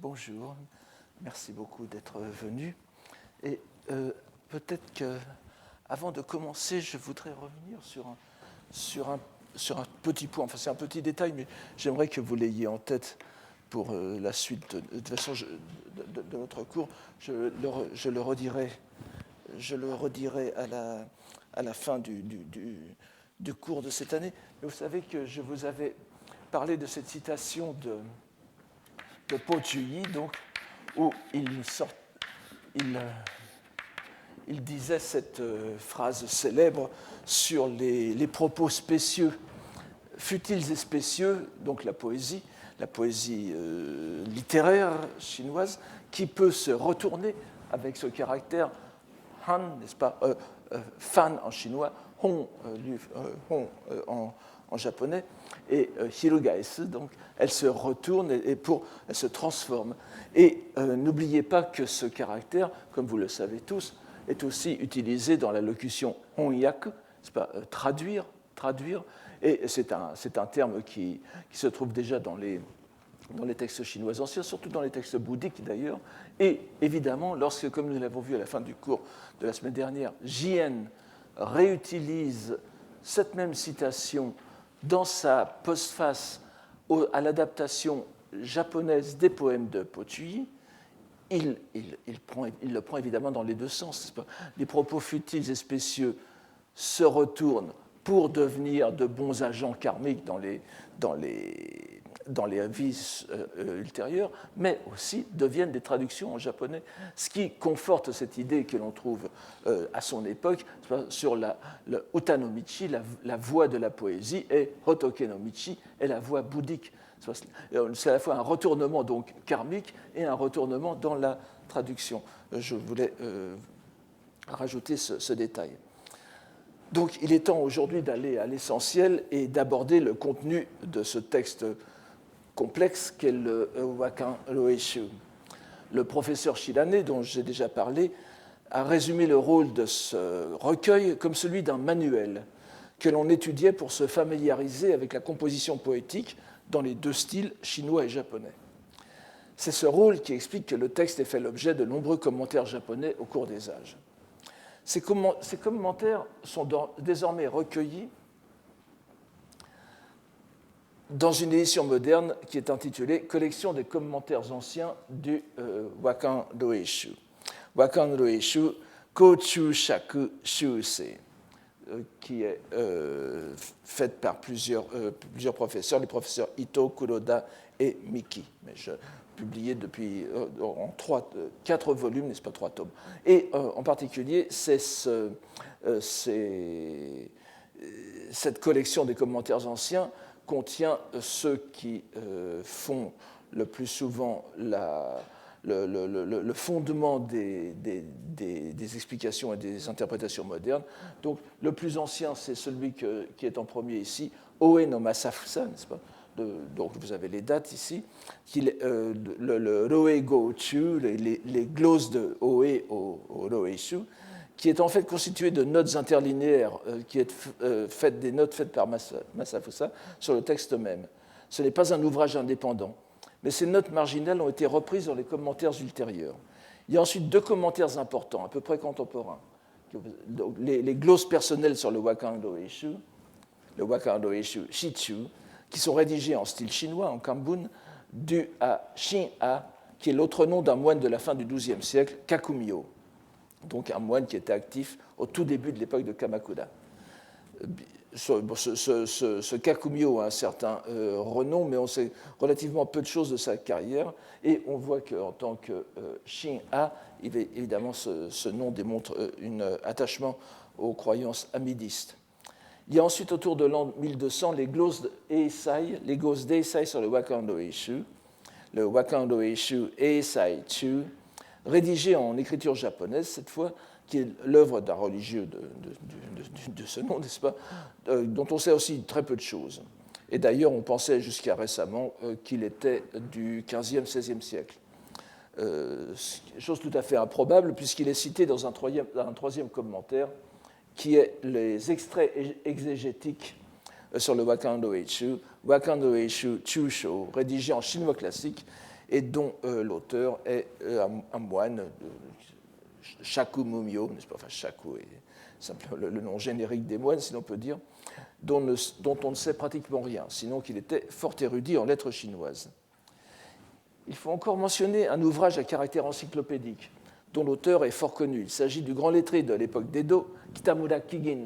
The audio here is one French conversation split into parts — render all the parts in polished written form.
Bonjour, merci beaucoup d'être venu. Et peut-être qu'avant de commencer, je voudrais revenir sur un petit point. Enfin, c'est un petit détail, mais j'aimerais que vous l'ayez en tête pour la suite. De toute façon, de notre cours, je le redirai à la fin du cours de cette année. Mais vous savez que je vous avais parlé de cette citation de Po Chuyi, donc, où il disait cette phrase célèbre sur les propos spécieux, futiles et spécieux, donc la poésie littéraire chinoise, qui peut se retourner avec ce caractère han, n'est-ce pas, fan en chinois, hong, en japonais, et hirugaesu, donc elle se retourne elle se transforme. Et n'oubliez pas que ce caractère, comme vous le savez tous, est aussi utilisé dans la locution honyaku, c'est pas traduire, et c'est un terme qui se trouve déjà dans les textes chinois anciens, surtout dans les textes bouddhiques d'ailleurs, et évidemment, lorsque, comme nous l'avons vu à la fin du cours de la semaine dernière, Jien réutilise cette même citation dans sa postface à l'adaptation japonaise des poèmes de Po Chuyi, il le prend évidemment dans les deux sens. Les propos futiles et spécieux se retournent pour devenir de bons agents karmiques dans les vies ultérieures, mais aussi deviennent des traductions en japonais, ce qui conforte cette idée que l'on trouve à son époque sur le Utanomichi, la voie de la poésie, et Hotoke no Michi est la voie bouddhique. C'est à la fois un retournement donc karmique et un retournement dans la traduction. Je voulais rajouter ce détail. Donc il est temps aujourd'hui d'aller à l'essentiel et d'aborder le contenu de ce texte complexe qu'est le Wakan Roeishu. Le professeur Shirane, dont j'ai déjà parlé, a résumé le rôle de ce recueil comme celui d'un manuel que l'on étudiait pour se familiariser avec la composition poétique dans les deux styles chinois et japonais. C'est ce rôle qui explique que le texte ait fait l'objet de nombreux commentaires japonais au cours des âges. Ces commentaires sont désormais recueillis dans une édition moderne qui est intitulée « Collection des commentaires anciens du Wakan Roeishu ». Wakan Roeishu Kochu Shaku Shusei, qui est faite par plusieurs professeurs, les professeurs Ito, Kuroda et Miki. Mais publié depuis en 4 volumes, n'est-ce pas, 3 tomes. Et en particulier, c'est cette collection des commentaires anciens contient ceux qui font le plus souvent le fondement des explications et des interprétations modernes. Donc, le plus ancien, c'est celui qui est en premier ici, Oe no Masafusa, n'est-ce pas? Donc, vous avez les dates ici. Le Roe Go-chu, les glosses de Oe au Roeishu, qui est en fait constitué de notes interlinéaires, des notes faites par Masafusa sur le texte même. Ce n'est pas un ouvrage indépendant, mais ces notes marginales ont été reprises dans les commentaires ultérieurs. Il y a ensuite 2 commentaires importants, à peu près contemporains. Les glosses personnelles sur le Wakan Roeishu, le Wakan Roeishu Shichu, qui sont rédigés en style chinois, en Kambun, dû à Shin-a, qui est l'autre nom d'un moine de la fin du XIIe siècle, Kakumyo, donc un moine qui était actif au tout début de l'époque de Kamakura. Ce Kakumyo a un certain renom, mais on sait relativement peu de choses de sa carrière, et on voit qu'en tant que Shin-a, évidemment, ce nom démontre un attachement aux croyances amidistes. Il y a ensuite, autour de l'an 1200, les glosses d'Eisai sur le Wakan Roeishu, le Wakan Roeishu Eisai Chu, rédigé en écriture japonaise cette fois, qui est l'œuvre d'un religieux de ce nom, n'est-ce pas, dont on sait aussi très peu de choses. Et d'ailleurs, on pensait jusqu'à récemment qu'il était du XVe, XVIe siècle. Chose tout à fait improbable, puisqu'il est cité dans un troisième commentaire, qui est les extraits exégétiques sur le Wakan Roeishu Chusho, rédigé en chinois classique et dont l'auteur est un moine, Shaku Mumyo, n'est-ce pas, enfin Shaku est simplement le nom générique des moines, si l'on peut dire, dont on ne sait pratiquement rien, sinon qu'il était fort érudit en lettres chinoises. Il faut encore mentionner un ouvrage à caractère encyclopédique, dont l'auteur est fort connu. Il s'agit du grand lettré de l'époque d'Edo, Kitamura Kigin,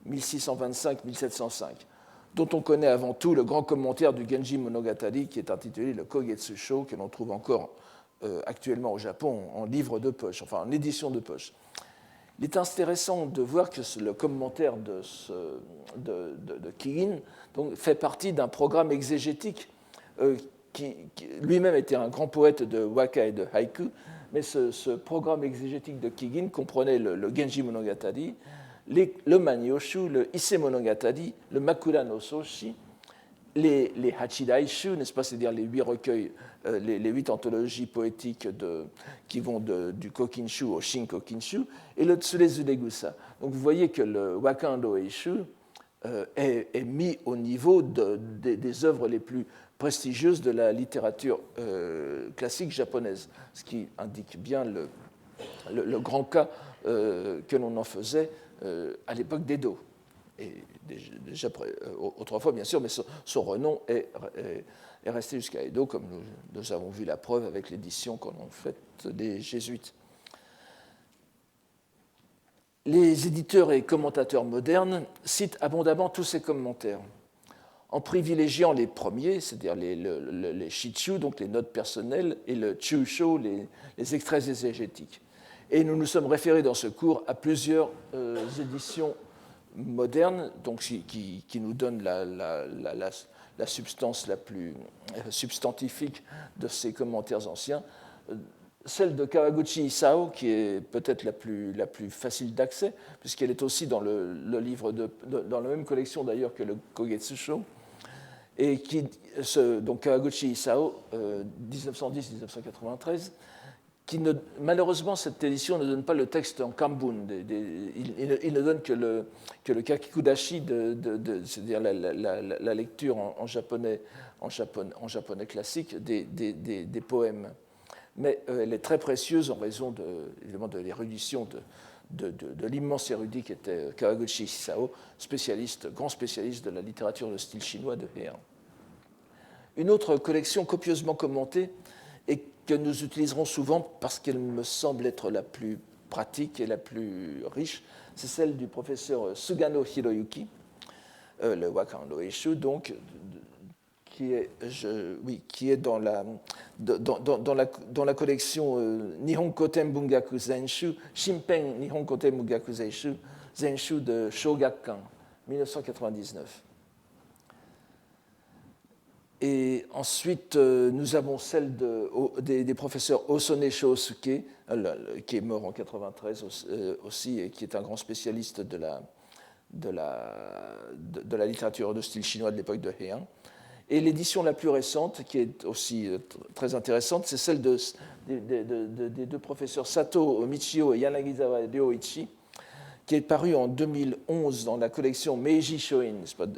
1625-1705, dont on connaît avant tout le grand commentaire du Genji Monogatari, qui est intitulé le Kogetsu-sho, que l'on trouve encore actuellement au Japon en livre de poche, enfin en édition de poche. Il est intéressant de voir que le commentaire de Kigin donc, fait partie d'un programme exégétique qui lui-même était un grand poète de waka et de haïku, mais ce programme exégétique de Kigin comprenait le Genji Monogatari, le Manyoshu, le Ise Monogatari, le Makura no Soshi, les Hachidaishu, n'est-ce pas, c'est-à-dire les 8 recueils, les 8 anthologies poétiques qui vont du Kokinshu au Shinkokinshu, et le Tsurezu Degusa. Donc vous voyez que le Wakando Eishu est mis au niveau des œuvres les plus prestigieuses de la littérature classique japonaise, ce qui indique bien le grand cas que l'on en faisait à l'époque d'Edo. Et déjà autrefois, bien sûr, mais son renom est resté jusqu'à Edo, comme nous avons vu la preuve avec l'édition qu'en ont faite des jésuites. Les éditeurs et commentateurs modernes citent abondamment tous ces commentaires, en privilégiant les premiers, c'est-à-dire les shichu, donc les notes personnelles, et le chūshō, les extraits exégétiques. Et nous nous sommes référés dans ce cours à plusieurs éditions modernes, donc, qui nous donnent la substance la plus substantifique de ces commentaires anciens. Celle de Kawaguchi Isao, qui est peut-être la plus facile d'accès, puisqu'elle est aussi dans le livre dans la même collection d'ailleurs que le Kogetsu-sho, et donc Kawaguchi Isao, 1910-1993, malheureusement, cette édition ne donne pas le texte en kanbun. Il ne donne que le kakikudashi, c'est-à-dire la lecture en japonais classique des poèmes. Mais elle est très précieuse en raison évidemment de l'érudition de l'immense érudit qui était Kawaguchi Isao, grand spécialiste de la littérature de style chinois de Heian. Une autre collection copieusement commentée et que nous utiliserons souvent parce qu'elle me semble être la plus pratique et la plus riche, c'est celle du professeur Sugano Hiroyuki, le Wakando Eishu, donc, qui est dans la collection Nihon Koten Bungaku Zenshu, Shimpen Nihon Koten Bungaku Zenshu de Shogakkan, 1999. Et ensuite, nous avons celle des professeurs Osone Shōsuke, qui est mort en 1993 aussi, et qui est un grand spécialiste de la littérature de style chinois de l'époque de Heian. Et l'édition la plus récente, qui est aussi très intéressante, c'est celle des deux professeurs Sato Michio et Yanagisawa Ryoichi, qui est paru en 2011 dans la collection Meiji Shoin,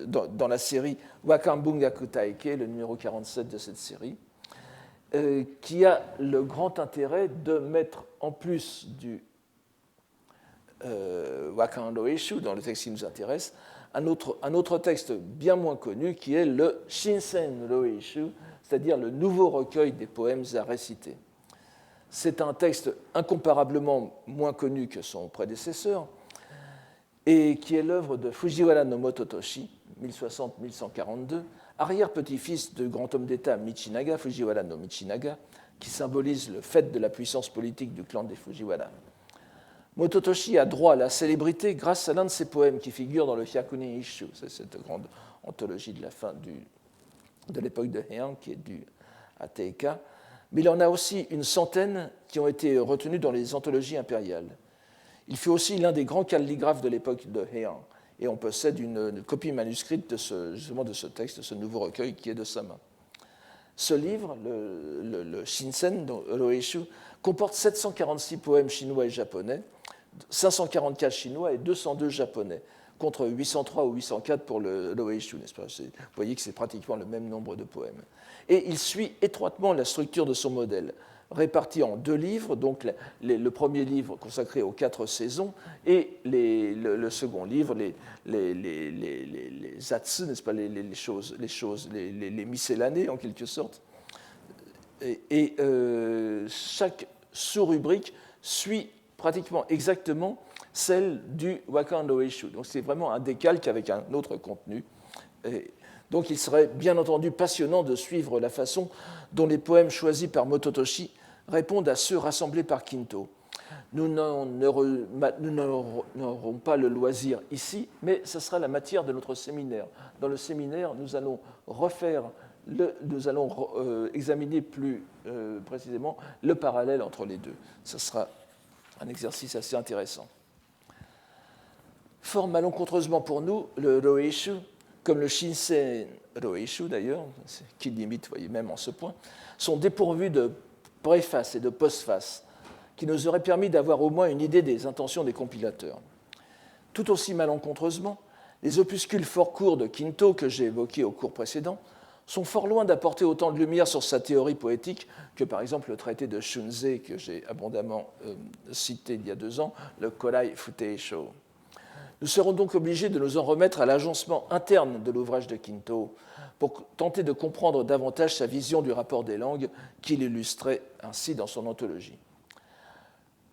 dans la série Wakanbungaku Taike, le numéro 47 de cette série, qui a le grand intérêt de mettre en plus du Wakando Eishu, dans le texte qui nous intéresse, un autre texte bien moins connu qui est le Shinsen Roeishu, c'est-à-dire le nouveau recueil des poèmes à réciter. C'est un texte incomparablement moins connu que son prédécesseur, et qui est l'œuvre de Fujiwara no Mototoshi, 1060-1142, arrière-petit-fils du grand homme d'État Michinaga, Fujiwara no Michinaga, qui symbolise le fait de la puissance politique du clan des Fujiwara. Mototoshi a droit à la célébrité grâce à l'un de ses poèmes qui figure dans le Hyakuni Isshu, c'est cette grande anthologie de la fin de l'époque de Heian, qui est due à Teika, mais il en a aussi une centaine qui ont été retenues dans les anthologies impériales. Il fut aussi l'un des grands calligraphes de l'époque de Heian, et on possède une copie manuscrite justement de ce texte, de ce nouveau recueil qui est de sa main. Ce livre, le Shinsen Roeishu, comporte 746 poèmes chinois et japonais, 544 chinois et 202 japonais, contre 803 ou 804 pour le Loeishu, n'est-ce pas? Vous voyez que c'est pratiquement le même nombre de poèmes. Et il suit étroitement la structure de son modèle, réparti en 2 livres, donc le premier livre consacré aux 4 saisons et le second livre, les zatsu, n'est-ce pas, les miscellanées en quelque sorte. Et chaque sous-rubrique suit pratiquement exactement celle du Wakan Loeishu. Donc c'est vraiment un décalque avec un autre contenu. Et donc il serait bien entendu passionnant de suivre la façon dont les poèmes choisis par Mototoshi répondent à ceux rassemblés par Kinto. Nous n'aurons pas le loisir ici, mais ce sera la matière de notre séminaire. Dans le séminaire, nous allons examiner plus précisément le parallèle entre les deux. Ce sera un exercice assez intéressant. Fort malencontreusement pour nous, le Roeishu, comme le Shinsen Roeishu d'ailleurs, qui limite, vous voyez, même en ce point, sont dépourvus de préface et de postface, qui nous auraient permis d'avoir au moins une idée des intentions des compilateurs. Tout aussi malencontreusement, les opuscules fort courts de Kinto que j'ai évoqués au cours précédent sont fort loin d'apporter autant de lumière sur sa théorie poétique que, par exemple, le traité de Shunzei que j'ai abondamment cité il y a 2 ans, le Korai Futeisho. Nous serons donc obligés de nous en remettre à l'agencement interne de l'ouvrage de Kinto pour tenter de comprendre davantage sa vision du rapport des langues qu'il illustrait ainsi dans son anthologie.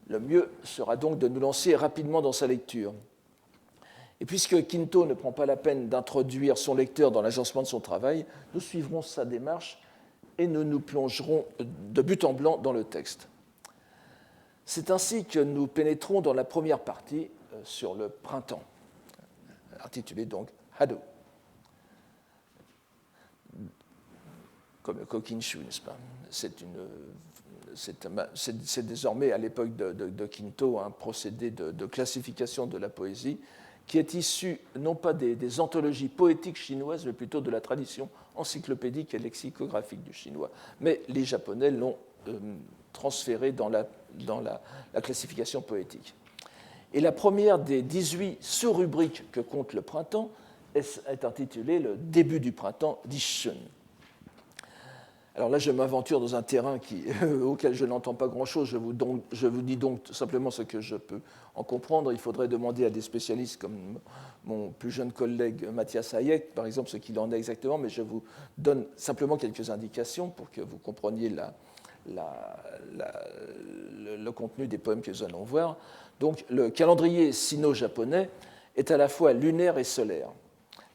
Le mieux sera donc de nous lancer rapidement dans sa lecture. Et puisque Kinto ne prend pas la peine d'introduire son lecteur dans l'agencement de son travail, nous suivrons sa démarche et nous nous plongerons de but en blanc dans le texte. C'est ainsi que nous pénétrons dans la première partie sur le printemps, intitulée donc Haru, comme le Kokinshu, n'est-ce pas? C'est désormais, à l'époque de Kinto, un procédé de classification de la poésie qui est issu non pas des anthologies poétiques chinoises, mais plutôt de la tradition encyclopédique et lexicographique du chinois. Mais les Japonais l'ont transféré dans la classification poétique. Et la première des 18 sous-rubriques que compte le printemps est intitulée « Le début du printemps d'Ishun ». Alors là, je m'aventure dans un terrain auquel je n'entends pas grand-chose. Je vous dis donc simplement ce que je peux en comprendre. Il faudrait demander à des spécialistes comme mon plus jeune collègue Mathias Hayek, par exemple, ce qu'il en est exactement, mais je vous donne simplement quelques indications pour que vous compreniez le contenu des poèmes que nous allons voir. Donc, le calendrier sino-japonais est à la fois lunaire et solaire,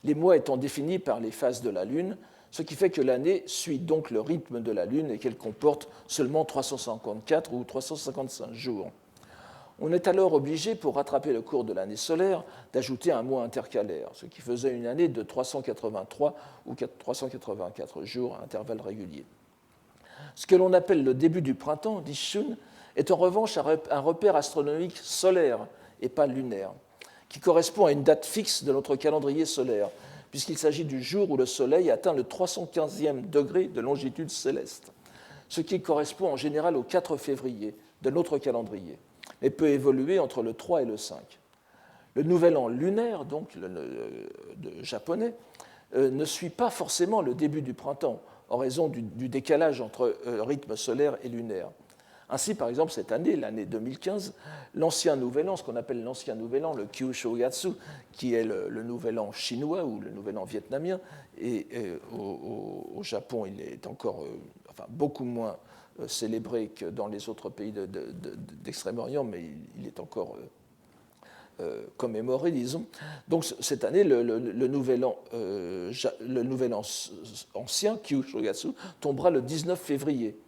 les mois étant définis par les phases de la Lune, ce qui fait que l'année suit donc le rythme de la Lune et qu'elle comporte seulement 354 ou 355 jours. On est alors obligé, pour rattraper le cours de l'année solaire, d'ajouter un mois intercalaire, ce qui faisait une année de 383 ou 384 jours à intervalles réguliers. Ce que l'on appelle le début du printemps, dit Shun, est en revanche un repère astronomique solaire et pas lunaire, qui correspond à une date fixe de notre calendrier solaire, puisqu'il s'agit du jour où le Soleil atteint le 315e degré de longitude céleste, ce qui correspond en général au 4 février de notre calendrier, mais peut évoluer entre le 3 et le 5. Le nouvel an lunaire, donc le japonais, ne suit pas forcément le début du printemps, en raison du décalage entre rythme solaire et lunaire. Ainsi, par exemple, cette année, l'année 2015, l'ancien nouvel an, ce qu'on appelle l'ancien nouvel an, le Kyushogatsu, qui est le nouvel an chinois ou le nouvel an vietnamien, et au Japon, il est encore beaucoup moins célébré que dans les autres pays d'Extrême-Orient, mais il est encore commémoré, disons. Donc cette année, le nouvel an ancien, Kyushogatsu, tombera le 19 février.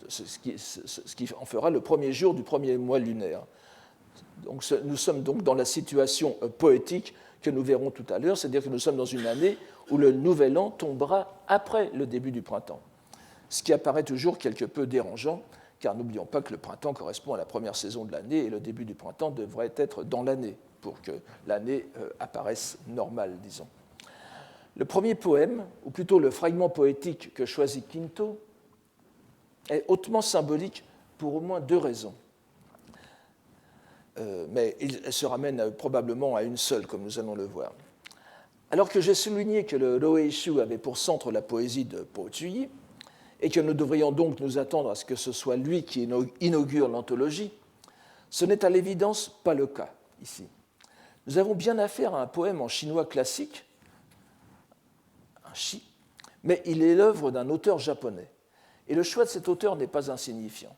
Ce qui en fera le premier jour du premier mois lunaire. Donc, nous sommes donc dans la situation poétique que nous verrons tout à l'heure, c'est-à-dire que nous sommes dans une année où le nouvel an tombera après le début du printemps, ce qui apparaît toujours quelque peu dérangeant, car n'oublions pas que le printemps correspond à la première saison de l'année et le début du printemps devrait être dans l'année, pour que l'année apparaisse normale, disons. Le premier poème, ou plutôt le fragment poétique que choisit Kinto, est hautement symbolique pour au moins 2 raisons. mais elle se ramène probablement à une seule, comme nous allons le voir. Alors que j'ai souligné que le Rōeishu avait pour centre la poésie de Po Chuyi, et que nous devrions donc nous attendre à ce que ce soit lui qui inaugure l'anthologie, ce n'est à l'évidence pas le cas ici. Nous avons bien affaire à un poème en chinois classique, un shi, mais il est l'œuvre d'un auteur japonais. Et le choix de cet auteur n'est pas insignifiant.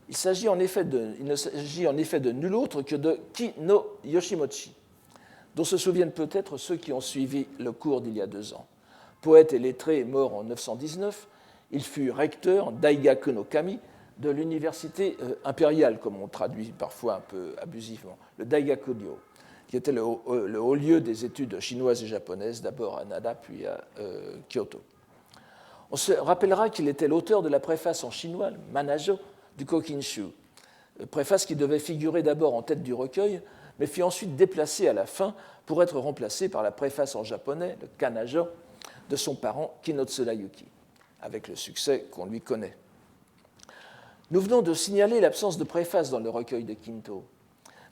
Il ne s'agit en effet de nul autre que de Ki no Yoshimochi, dont se souviennent peut-être ceux qui ont suivi le cours d'il y a 2 ans. Poète et lettré mort en 919, il fut recteur Daigaku no Kami de l'université impériale, comme on traduit parfois un peu abusivement, le Daigaku-ryo, qui était le haut lieu des études chinoises et japonaises, d'abord à Nara, puis à Kyoto. On se rappellera qu'il était l'auteur de la préface en chinois, le Manajo, du Kokinshu, préface qui devait figurer d'abord en tête du recueil, mais fut ensuite déplacée à la fin pour être remplacée par la préface en japonais, le Kanajo, de son parent Kinotsura Yuki, avec le succès qu'on lui connaît. Nous venons de signaler l'absence de préface dans le recueil de Kinto,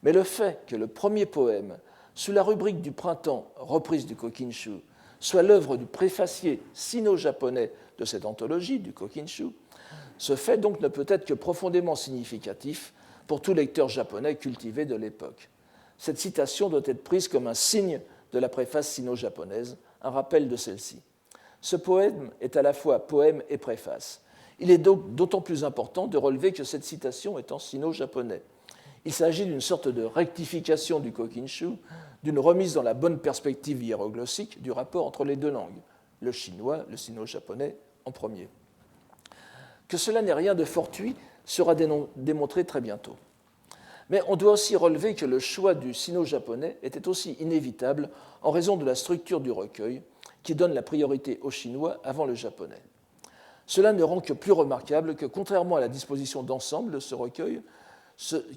mais le fait que le premier poème, sous la rubrique du printemps, reprise du Kokinshu, soit l'œuvre du préfacier sino-japonais de cette anthologie, du Kokinshu, ce fait donc ne peut être que profondément significatif pour tout lecteur japonais cultivé de l'époque. Cette citation doit être prise comme un signe de la préface sino-japonaise, un rappel de celle-ci. Ce poème est à la fois poème et préface. Il est donc d'autant plus important de relever que cette citation est en sino-japonais. Il s'agit d'une sorte de rectification du Kokinshu, d'une remise dans la bonne perspective hiéroglyphique du rapport entre les 2 langues, le chinois, le sino-japonais en premier. Que cela n'est rien de fortuit sera démontré très bientôt. Mais on doit aussi relever que le choix du sino-japonais était aussi inévitable en raison de la structure du recueil, qui donne la priorité au chinois avant le japonais. Cela ne rend que plus remarquable que, contrairement à la disposition d'ensemble de ce recueil,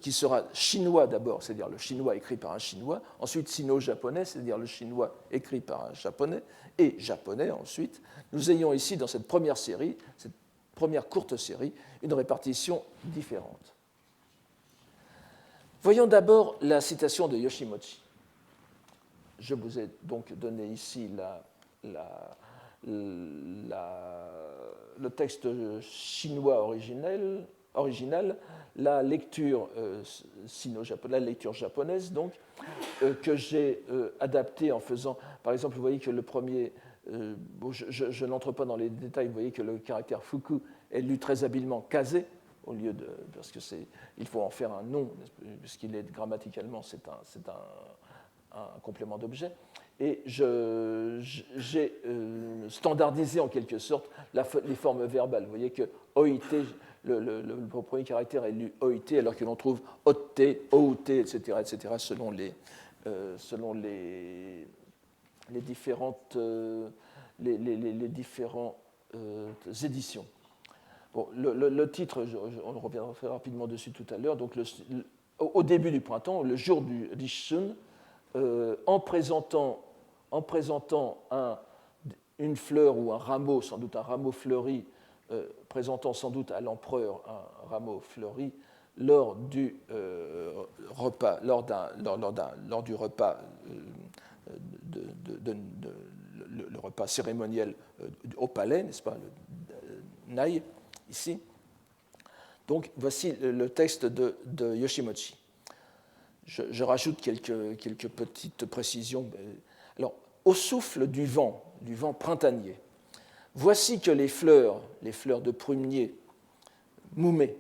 qui sera chinois d'abord, c'est-à-dire le chinois écrit par un chinois, ensuite sino-japonais, c'est-à-dire le chinois écrit par un japonais, et japonais ensuite, nous ayons ici dans cette première série, cette première courte série, une répartition différente. Voyons d'abord la citation de Yoshimochi. Je vous ai donc donné ici le texte chinois original, la lecture sino-japonaise, la lecture japonaise, donc, que j'ai adaptée en faisant, par exemple, vous voyez que le premier, je n'entre pas dans les détails, vous voyez que le caractère fuku est lu très habilement kaze, au lieu de, parce que il faut en faire un nom, puisqu'il est grammaticalement, c'est un complément d'objet. Et j'ai standardisé en quelque sorte les formes verbales. Vous voyez que oite, le premier caractère est lu oite, alors que l'on trouve otte, oute, etc., selon les différentes éditions. Bon, le titre, on reviendra très rapidement dessus tout à l'heure. Donc, au début du printemps, le jour du Rishun, en présentant une fleur ou un rameau, sans doute un rameau fleuri, présentant sans doute à l'empereur un rameau fleuri, lors du repas, le repas cérémoniel au palais, n'est-ce pas, le Nai, ici. Donc, voici le texte de Yoshimochi. Je rajoute quelques petites précisions. Alors, au souffle du vent printanier, voici que les fleurs de prunier moumées,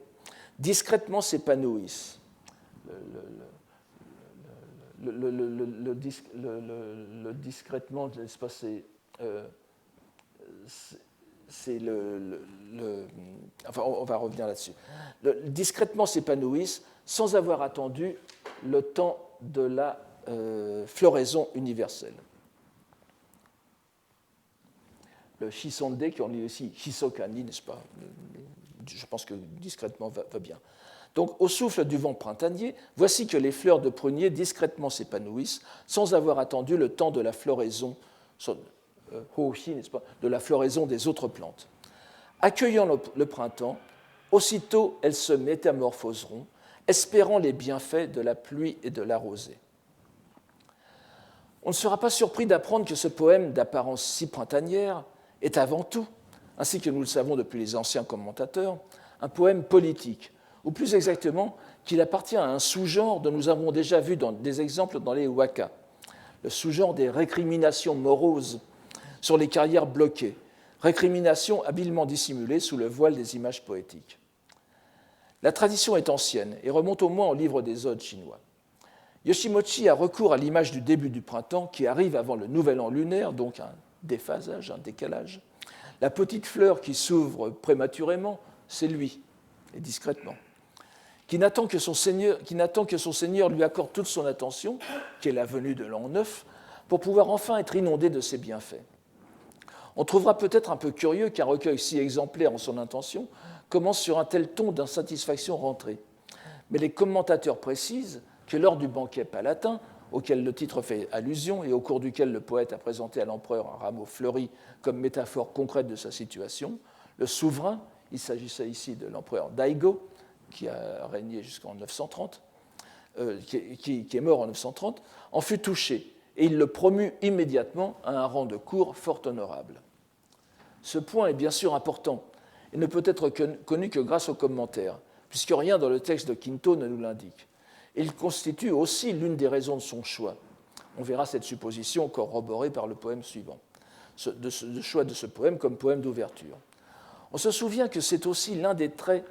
discrètement s'épanouissent. Le discrètement, n'est-ce pas, c'est enfin, on va revenir là-dessus. Discrètement s'épanouissent sans avoir attendu le temps de la floraison universelle. Le Shisonde, qui on lit aussi Hisokani, n'est-ce pas? Je pense que discrètement va bien. Donc, au souffle du vent printanier, voici que les fleurs de prunier discrètement s'épanouissent sans avoir attendu le temps de la floraison, n'est-ce pas, de la floraison des autres plantes. Accueillant le printemps, aussitôt elles se métamorphoseront, espérant les bienfaits de la pluie et de la rosée. On ne sera pas surpris d'apprendre que ce poème d'apparence si printanière est avant tout, ainsi que nous le savons depuis les anciens commentateurs, un poème politique, ou plus exactement qu'il appartient à un sous-genre dont nous avons déjà vu des exemples dans les wakas, le sous-genre des récriminations moroses sur les carrières bloquées, récriminations habilement dissimulées sous le voile des images poétiques. La tradition est ancienne et remonte au moins au livre des odes chinois. Yoshimochi a recours à l'image du début du printemps qui arrive avant le nouvel an lunaire, donc un déphasage, un décalage. La petite fleur qui s'ouvre prématurément, c'est lui, et discrètement, qui n'attend que son Seigneur lui accorde toute son attention, qui est la venue de l'an 9, pour pouvoir enfin être inondé de ses bienfaits. On trouvera peut-être un peu curieux qu'un recueil si exemplaire en son intention commence sur un tel ton d'insatisfaction rentrée. Mais les commentateurs précisent que lors du banquet palatin, auquel le titre fait allusion et au cours duquel le poète a présenté à l'empereur un rameau fleuri comme métaphore concrète de sa situation, le souverain, il s'agissait ici de l'empereur Daigo, qui a régné jusqu'en 930, qui est mort en 930, en fut touché, et il le promut immédiatement à un rang de cour fort honorable. Ce point est bien sûr important et ne peut être connu que grâce aux commentaires, puisque rien dans le texte de Quinto ne nous l'indique. Il constitue aussi l'une des raisons de son choix. On verra cette supposition corroborée par le poème suivant, le choix de ce poème comme poème d'ouverture. On se souvient que c'est aussi l'un des traits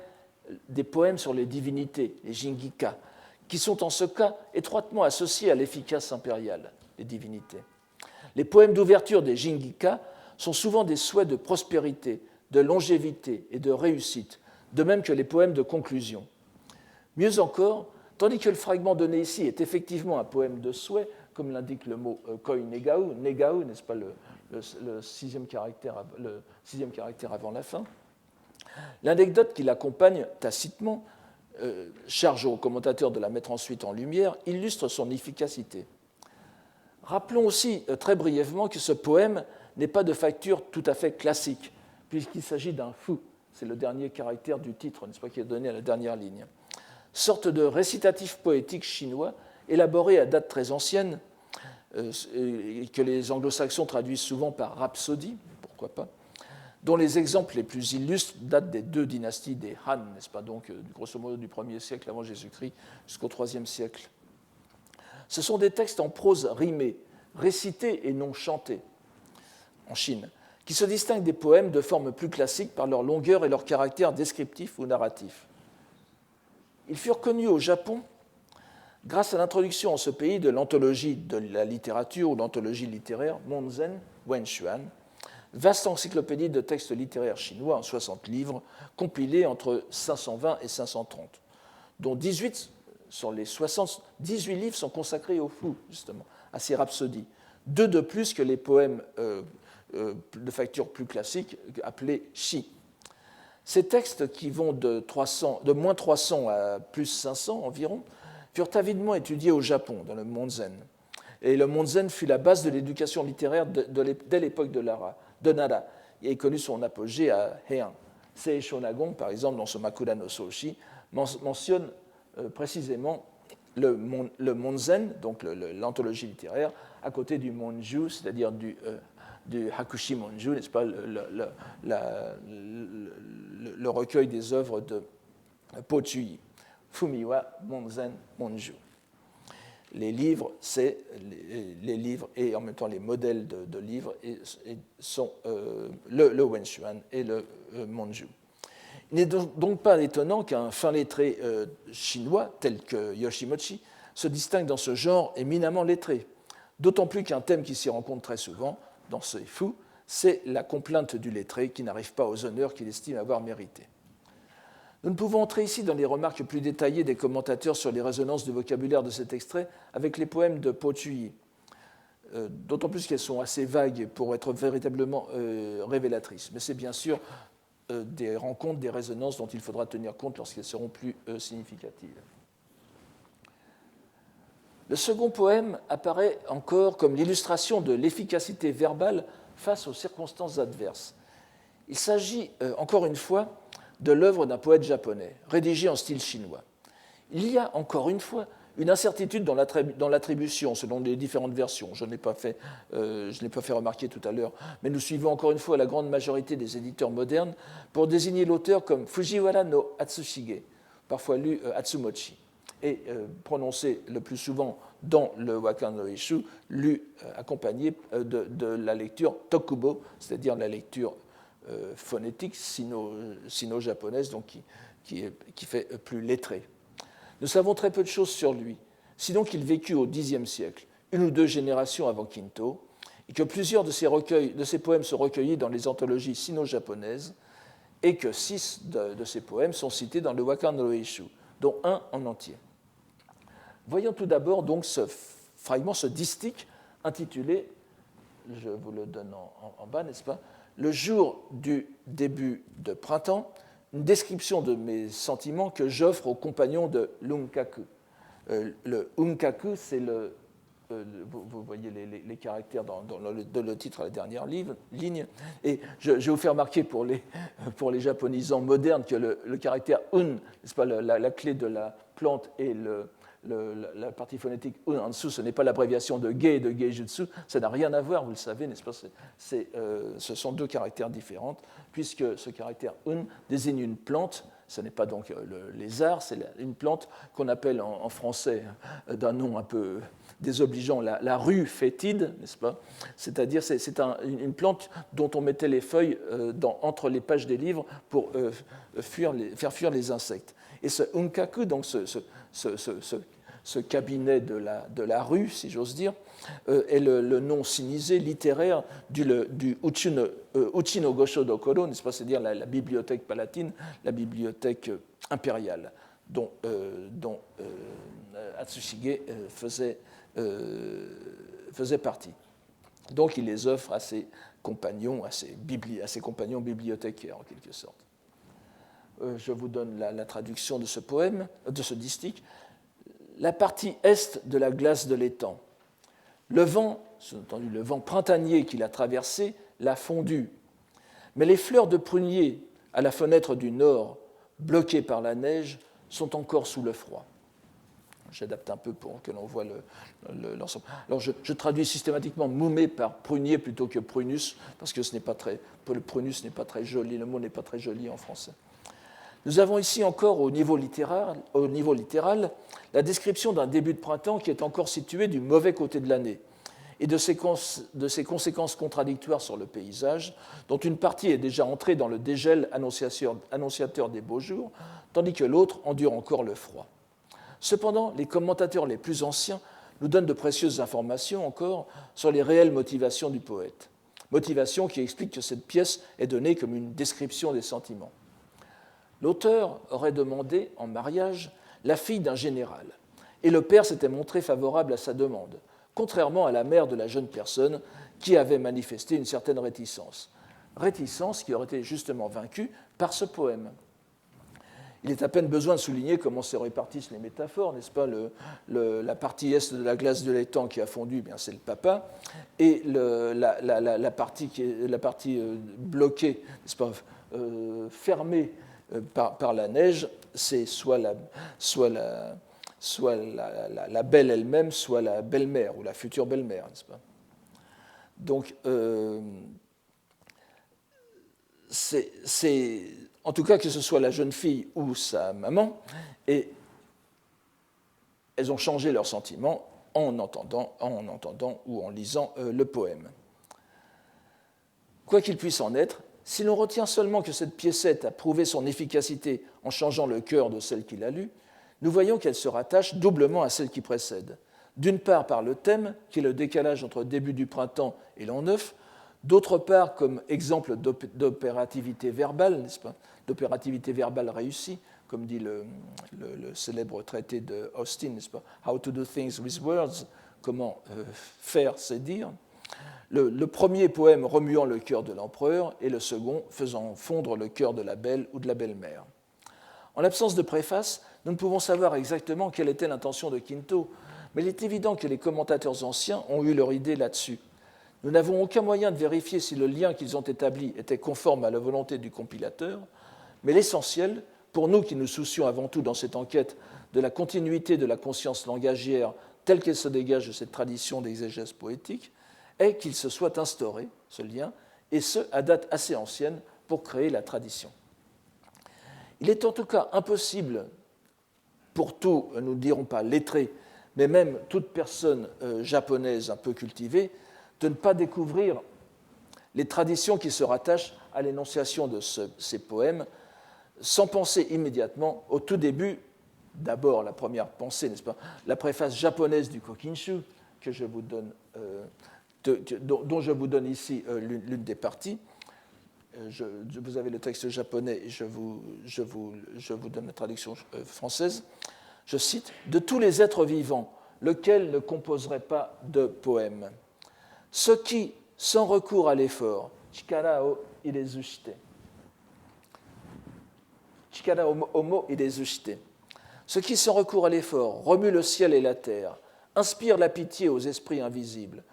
des poèmes sur les divinités, les jingika, qui sont en ce cas étroitement associés à l'efficace impériale, les divinités. Les poèmes d'ouverture des jingika sont souvent des souhaits de prospérité, de longévité et de réussite, de même que les poèmes de conclusion. Mieux encore, tandis que le fragment donné ici est effectivement un poème de souhait, comme l'indique le mot koi negao, negao, n'est-ce pas, le sixième caractère avant la fin, l'anecdote qui l'accompagne tacitement, charge au commentateur de la mettre ensuite en lumière, illustre son efficacité. Rappelons aussi très brièvement que ce poème n'est pas de facture tout à fait classique, puisqu'il s'agit d'un fu, c'est le dernier caractère du titre, n'est-ce pas, qui est donné à la dernière ligne. Sorte de récitatif poétique chinois, élaboré à date très ancienne, que les anglo-saxons traduisent souvent par rhapsodie, pourquoi pas, dont les exemples les plus illustres datent des deux dynasties des Han, n'est-ce pas, donc grosso modo du 1er siècle avant Jésus-Christ jusqu'au 3e siècle. Ce sont des textes en prose rimée, récités et non chantés, en Chine, qui se distinguent des poèmes de forme plus classique par leur longueur et leur caractère descriptif ou narratif. Ils furent connus au Japon grâce à l'introduction en ce pays de l'anthologie de la littérature ou l'anthologie littéraire Monzen Wenxuan, vaste encyclopédie de textes littéraires chinois en 60 livres, compilés entre 520 et 530, dont 18 sur les 60, 18 livres sont consacrés au fu, justement, à ces rhapsodies, 2 de plus que les poèmes de facture plus classique appelés shi. Ces textes, qui vont de moins 300 à plus 500 environ, furent avidement étudiés au Japon, dans le Monzen. Et le Monzen fut la base de l'éducation littéraire dès l'époque de Nara, et connu son apogée à Heian. Sei Shonagon, par exemple, dans son Makura no Soshi, mentionne précisément le Monzen, donc l'anthologie littéraire, à côté du Monju, c'est-à-dire du Hakushi Monju, n'est-ce pas, le recueil des œuvres de Pochuyi, Fumiwa Monzen Monju. Les livres, c'est les livres et en même temps les modèles de livres sont le Wenxuan et le Monju. Il n'est donc pas étonnant qu'un fin lettré chinois tel que Yoshimochi se distingue dans ce genre éminemment lettré, d'autant plus qu'un thème qui s'y rencontre très souvent dans ce fu, c'est la complainte du lettré qui n'arrive pas aux honneurs qu'il estime avoir mérités. Nous ne pouvons entrer ici dans les remarques plus détaillées des commentateurs sur les résonances du vocabulaire de cet extrait avec les poèmes de Pochuyi, d'autant plus qu'elles sont assez vagues pour être véritablement révélatrices. Mais c'est bien sûr des rencontres, des résonances dont il faudra tenir compte lorsqu'elles seront plus significatives. Le second poème apparaît encore comme l'illustration de l'efficacité verbale face aux circonstances adverses. Il s'agit, encore une fois, de l'œuvre d'un poète japonais, rédigé en style chinois. Il y a encore une fois une incertitude dans l'attribution selon les différentes versions. Je ne l'ai pas fait remarquer tout à l'heure, mais nous suivons encore une fois la grande majorité des éditeurs modernes pour désigner l'auteur comme Fujiwara no Atsushige, parfois lu Atsumochi, et prononcé le plus souvent dans le Wakan no Ishu, lu accompagné de la lecture Tokubo, c'est-à-dire la lecture phonétique sino-japonaise, donc qui fait plus lettré. Nous savons très peu de choses sur lui, sinon qu'il vécut au Xe siècle, une ou deux générations avant Kinto, et que plusieurs de ses poèmes sont recueillis dans les anthologies sino-japonaises, et que 6 de ses poèmes sont cités dans le Wakan no Ishu, dont un en entier. Voyons tout d'abord donc ce fragment, ce distique intitulé, je vous le donne en bas, n'est-ce pas, Le jour du début de printemps, une description de mes sentiments que j'offre aux compagnons de l'unkaku. Le unkaku, c'est vous voyez les caractères dans le titre à la dernière ligne. Et je vais vous faire remarquer pour les japonisants modernes que le caractère un, n'est-ce pas, la clé de la plante et la partie phonétique un en dessous, ce n'est pas l'abréviation de ge et de geijutsu, ça n'a rien à voir, vous le savez, n'est-ce pas, ce sont deux caractères différents, puisque ce caractère un désigne une plante, ce n'est pas donc le lézard, c'est une plante qu'on appelle en français d'un nom un peu désobligeant la rue fétide, n'est-ce pas, c'est-à-dire c'est une plante dont on mettait les feuilles entre les pages des livres pour faire fuir les insectes. Et ce unkaku, donc ce cabinet de la rue, si j'ose dire, est le nom sinisé littéraire du Uchi no Gosho Dokoro, n'est-ce pas, c'est-à-dire la bibliothèque palatine, la bibliothèque impériale, dont Atsushige faisait partie. Donc il les offre à ses compagnons bibliothécaires, en quelque sorte. Je vous donne la traduction de ce poème, de ce distique. La partie est de la glace de l'étang. Le vent printanier qui l'a traversé l'a fondu. Mais les fleurs de prunier à la fenêtre du nord, bloquées par la neige, sont encore sous le froid. J'adapte un peu pour que l'on voit l'ensemble. Alors je traduis systématiquement moumé par prunier plutôt que prunus, parce que le prunus n'est pas très joli, le mot n'est pas très joli en français. Nous avons ici encore au niveau littéral la description d'un début de printemps qui est encore situé du mauvais côté de l'année et de ses conséquences contradictoires sur le paysage, dont une partie est déjà entrée dans le dégel annonciateur des beaux jours, tandis que l'autre endure encore le froid. Cependant, les commentateurs les plus anciens nous donnent de précieuses informations encore sur les réelles motivations du poète, motivations qui expliquent que cette pièce est donnée comme une description des sentiments. L'auteur aurait demandé en mariage la fille d'un général, et le père s'était montré favorable à sa demande, contrairement à la mère de la jeune personne qui avait manifesté une certaine réticence qui aurait été justement vaincue par ce poème. Il est à peine besoin de souligner comment se répartissent les métaphores, n'est-ce pas, la partie est de la glace de l'étang qui a fondu, bien c'est le papa, et la partie bloquée, n'est-ce pas, fermée par la neige, c'est soit la belle elle-même, soit la belle-mère ou la future belle-mère, n'est-ce pas? Donc, c'est en tout cas que ce soit la jeune fille ou sa maman, et elles ont changé leurs sentiments en entendant ou en lisant le poème. Quoi qu'il puisse en être, si l'on retient seulement que cette piécette a prouvé son efficacité en changeant le cœur de celle qui l'a lue, nous voyons qu'elle se rattache doublement à celle qui précède. D'une part par le thème, qui est le décalage entre début du printemps et l'an neuf, d'autre part comme exemple d'opérativité verbale, n'est-ce pas, d'opérativité verbale réussie, comme dit le célèbre traité de Austin, n'est-ce pas, How to do things with words, comment faire, c'est dire. Le premier poème remuant le cœur de l'empereur et le second faisant fondre le cœur de la belle ou de la belle-mère. En l'absence de préface, nous ne pouvons savoir exactement quelle était l'intention de Kinto, mais il est évident que les commentateurs anciens ont eu leur idée là-dessus. Nous n'avons aucun moyen de vérifier si le lien qu'ils ont établi était conforme à la volonté du compilateur, mais l'essentiel, pour nous qui nous soucions avant tout dans cette enquête de la continuité de la conscience langagière telle qu'elle se dégage de cette tradition d'exégèse poétique est qu'il se soit instauré, ce lien, et ce, à date assez ancienne, pour créer la tradition. Il est en tout cas impossible pour tout, nous ne dirons pas lettré, mais même toute personne japonaise un peu cultivée, de ne pas découvrir les traditions qui se rattachent à l'énonciation de ces poèmes, sans penser immédiatement au tout début, d'abord la première pensée, n'est-ce pas, la préface japonaise du Kokinshu, que je vous donne, dont je vous donne ici l'une des parties. Vous avez le texte japonais et je vous donne la traduction française. Je cite, « De tous les êtres vivants, lequel ne composerait pas de poèmes? Ce qui, sans recours à l'effort, chikara o irezushite, chikara omo irezushite, ce qui, sans recours à l'effort, remue le ciel et la terre, inspire la pitié aux esprits invisibles,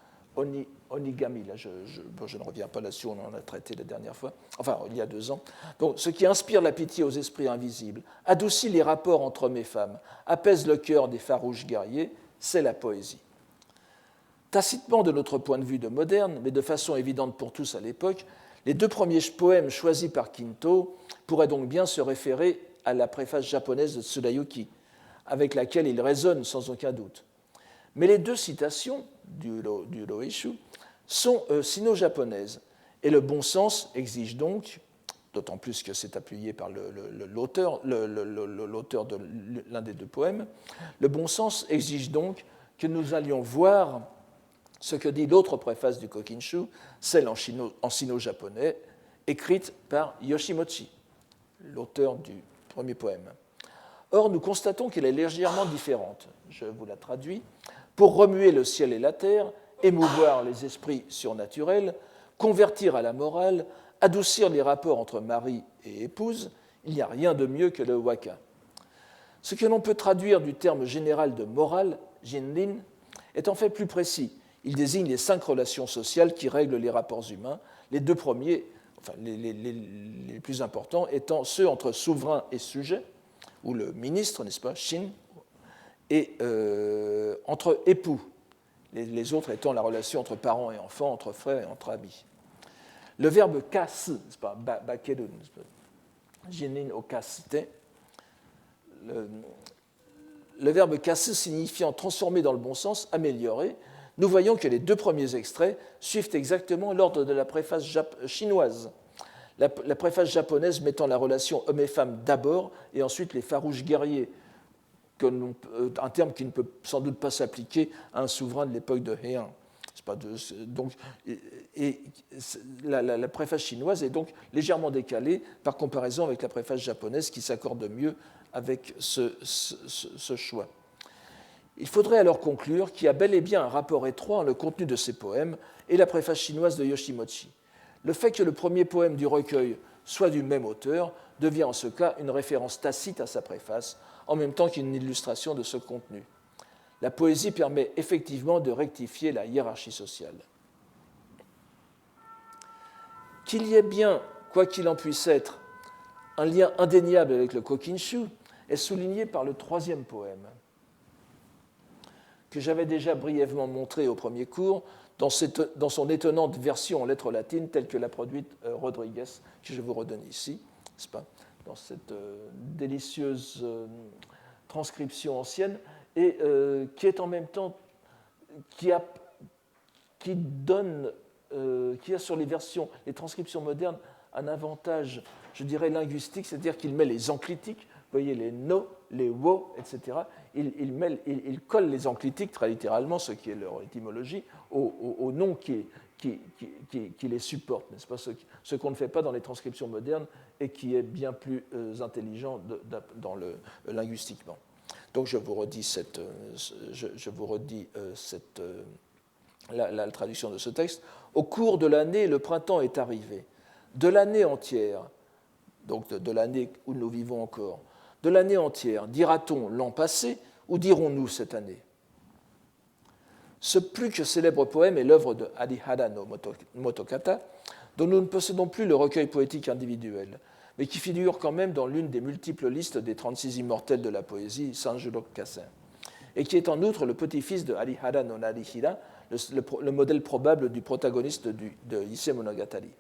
onigami, là je ne reviens pas là-dessus, on en a traité la dernière fois, enfin il y a 2 ans. Donc, ce qui inspire la pitié aux esprits invisibles, adoucit les rapports entre hommes et femmes, apaise le cœur des farouches guerriers, c'est la poésie. » Tacitement de notre point de vue de moderne, mais de façon évidente pour tous à l'époque, les 2 premiers poèmes choisis par Kinto pourraient donc bien se référer à la préface japonaise de Tsurayuki, avec laquelle il résonne sans aucun doute. Mais les 2 citations du Roishu sont sino-japonaises, et le bon sens exige donc, d'autant plus que c'est appuyé par l'auteur de l'un des 2 poèmes, le bon sens exige donc que nous allions voir ce que dit l'autre préface du Kokinshu, celle en sino-japonais, écrite par Yoshimochi, l'auteur du premier poème. Or, nous constatons qu'elle est légèrement différente. Je vous la traduis. Pour remuer le ciel et la terre, émouvoir les esprits surnaturels, convertir à la morale, adoucir les rapports entre mari et épouse, il n'y a rien de mieux que le waka. Ce que l'on peut traduire du terme général de morale, jinrin, est en fait plus précis. Il désigne les 5 relations sociales qui règlent les rapports humains, les 2 premiers, enfin les plus importants, étant ceux entre souverain et sujet, ou le ministre, n'est-ce pas, shin, et entre époux, les autres étant la relation entre parents et enfants, entre frères et entre amis. Le verbe kasu, n'est-ce pas, bakeru, n'est-ce pas, jinin o kasite, le verbe kasu signifiant transformer dans le bon sens, améliorer, nous voyons que les 2 premiers extraits suivent exactement l'ordre de la préface chinoise. La préface japonaise mettant la relation homme et femme d'abord et ensuite les farouches guerriers, un terme qui ne peut sans doute pas s'appliquer à un souverain de l'époque de Heian. La préface chinoise est donc légèrement décalée par comparaison avec la préface japonaise qui s'accorde mieux avec ce choix. Il faudrait alors conclure qu'il y a bel et bien un rapport étroit entre le contenu de ces poèmes et la préface chinoise de Yoshimochi. Le fait que le premier poème du recueil soit du même auteur devient en ce cas une référence tacite à sa préface, en même temps qu'une illustration de ce contenu. La poésie permet effectivement de rectifier la hiérarchie sociale. Qu'il y ait bien, quoi qu'il en puisse être, un lien indéniable avec le Kokinshu est souligné par le 3e poème, que j'avais déjà brièvement montré au premier cours dans son étonnante version en lettres latines telle que l'a produite Rodriguez, que je vous redonne ici, n'est-ce pas, dans cette délicieuse transcription ancienne, et qui est en même temps, qui a sur les transcriptions modernes un avantage, je dirais, linguistique, c'est-à-dire qu'il met les enclitiques, vous voyez, les no, les wo, etc. Il colle les enclitiques, très littéralement, ce qui est leur étymologie, au nom qui les supporte, n'est-ce pas, ce qu'on ne fait pas dans les transcriptions modernes et qui est bien plus intelligent linguistiquement. Donc je vous redis la traduction de ce texte. Au cours de l'année, le printemps est arrivé. De l'année entière, donc de l'année où nous vivons encore, de l'année entière, dira-t-on l'an passé ou dirons-nous cette année? Ce plus que célèbre poème est l'œuvre de Arihara no Motokata, dont nous ne possédons plus le recueil poétique individuel, mais qui figure quand même dans l'une des multiples listes des 36 immortels de la poésie, Sanjo Kassen, et qui est en outre le petit-fils de Arihara no Narihira, le modèle probable du protagoniste de Issei Monogatari.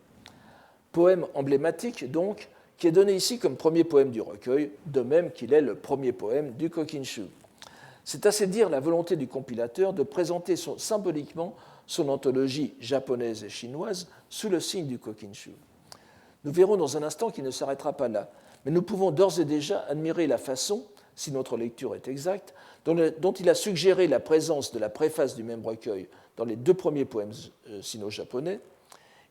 Poème emblématique, donc, qui est donné ici comme premier poème du recueil, de même qu'il est le premier poème du Kokinshu. C'est assez dire la volonté du compilateur de présenter symboliquement son anthologie japonaise et chinoise sous le signe du Kokinshu. Nous verrons dans un instant qu'il ne s'arrêtera pas là, mais nous pouvons d'ores et déjà admirer la façon, si notre lecture est exacte, dont il a suggéré la présence de la préface du même recueil dans les deux premiers poèmes sino-japonais.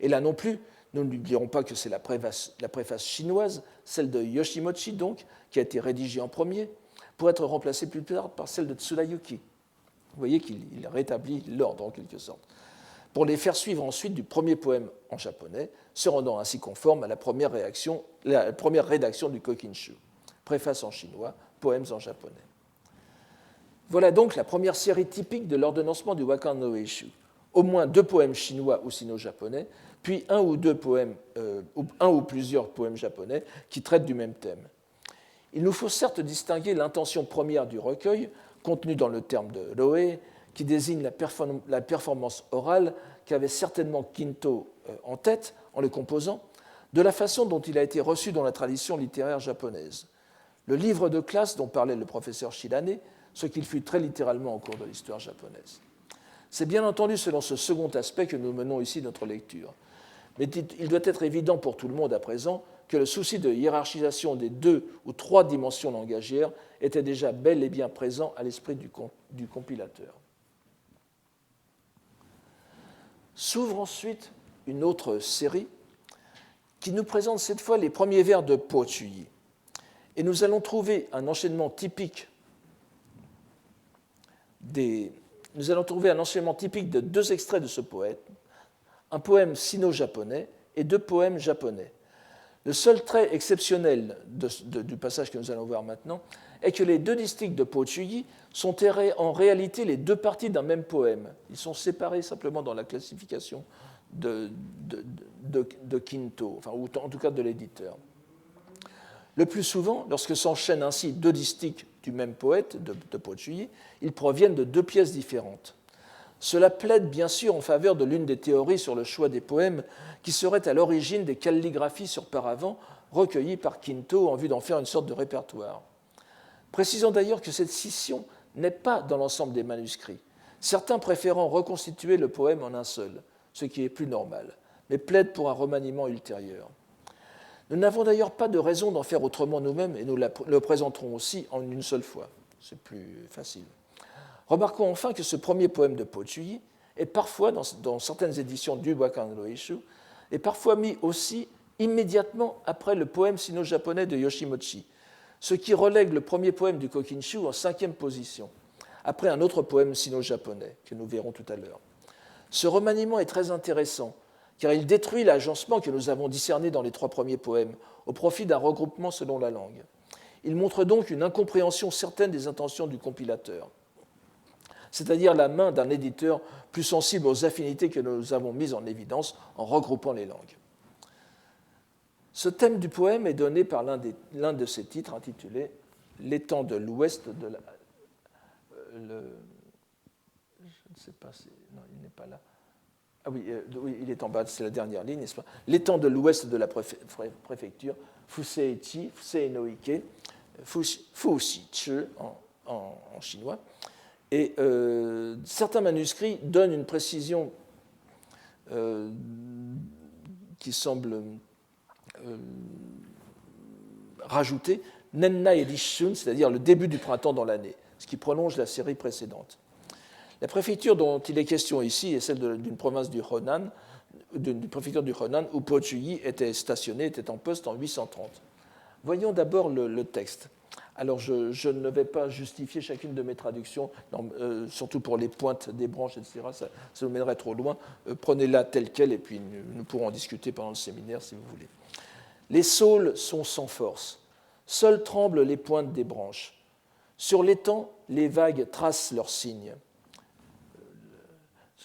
Et là non plus, nous n'oublierons pas que c'est la préface chinoise, celle de Yoshimochi donc, qui a été rédigée en premier, pour être remplacée plus tard par celle de Tsurayuki. Vous voyez qu'il rétablit l'ordre en quelque sorte, pour les faire suivre ensuite du premier poème en japonais, se rendant ainsi conforme à la première rédaction du Kokinshu. Préface en chinois, poèmes en japonais. Voilà donc la première série typique de l'ordonnancement du Wakan no Eishu. Au moins 2 poèmes chinois ou sino-japonais, puis un ou plusieurs poèmes japonais qui traitent du même thème. Il nous faut certes distinguer l'intention première du recueil, contenue dans le terme de Roe, qui désigne la performance orale qu'avait certainement Kinto en tête en le composant, de la façon dont il a été reçu dans la tradition littéraire japonaise. Le livre de classe dont parlait le professeur Shirane, ce qu'il fut très littéralement au cours de l'histoire japonaise. C'est bien entendu selon ce second aspect que nous menons ici notre lecture. Mais il doit être évident pour tout le monde à présent que le souci de hiérarchisation des 2 ou 3 dimensions langagières était déjà bel et bien présent à l'esprit du compilateur. S'ouvre ensuite une autre série qui nous présente cette fois les premiers vers de Po Chuyi. Et nous allons trouver un enchaînement typique de 2 extraits de ce poète, un poème sino-japonais et 2 poèmes japonais. Le seul trait exceptionnel du passage que nous allons voir maintenant est que les 2 distiques de Po Chuyi sont en réalité les 2 parties d'un même poème. Ils sont séparés simplement dans la classification de Kinto, enfin, ou en tout cas de l'éditeur. Le plus souvent, lorsque s'enchaînent ainsi 2 distiques du même poète, de Po Chuyi, ils proviennent de 2 pièces différentes. Cela plaide bien sûr en faveur de l'une des théories sur le choix des poèmes qui serait à l'origine des calligraphies sur paravent recueillies par Kinto en vue d'en faire une sorte de répertoire. Précisons d'ailleurs que cette scission n'est pas dans l'ensemble des manuscrits, certains préférant reconstituer le poème en un seul, ce qui est plus normal, mais plaide pour un remaniement ultérieur. Nous n'avons d'ailleurs pas de raison d'en faire autrement nous-mêmes et nous le présenterons aussi en une seule fois. C'est plus facile. Remarquons enfin que ce premier poème de Po Chuyi est parfois, dans certaines éditions du Wakan no Eishu, est parfois mis aussi immédiatement après le poème sino-japonais de Yoshimochi, ce qui relègue le premier poème du Kokinshu en 5e position, après un autre poème sino-japonais que nous verrons tout à l'heure. Ce remaniement est très intéressant, car il détruit l'agencement que nous avons discerné dans les 3 premiers poèmes, au profit d'un regroupement selon la langue. Il montre donc une incompréhension certaine des intentions du compilateur, c'est-à-dire la main d'un éditeur plus sensible aux affinités que nous avons mises en évidence en regroupant les langues. Ce thème du poème est donné par l'un de ses titres intitulé « L'étang de l'ouest de la... » je ne sais pas, non, il n'est pas là. Ah oui, il est en bas, c'est la dernière ligne, n'est-ce pas? L'étang de l'ouest de la préfecture, Fuseichi, Fusei no Ike, Fushi-chi en chinois. Et certains manuscrits donnent une précision qui semble rajouter Nenna et Rishun, c'est-à-dire le début du printemps dans l'année, ce qui prolonge la série précédente. La préfecture dont il est question ici est celle d'une province du Honan, d'une préfecture du Honan, où Po Chuyi était stationné, était en poste en 830. Voyons d'abord le texte. Alors, je ne vais pas justifier chacune de mes traductions, surtout pour les pointes des branches, etc. Ça nous mènerait trop loin. Prenez-la telle qu'elle et puis nous pourrons en discuter pendant le séminaire si vous voulez. Les saules sont sans force. Seules tremblent les pointes des branches. Sur l'étang, les vagues tracent leurs signes.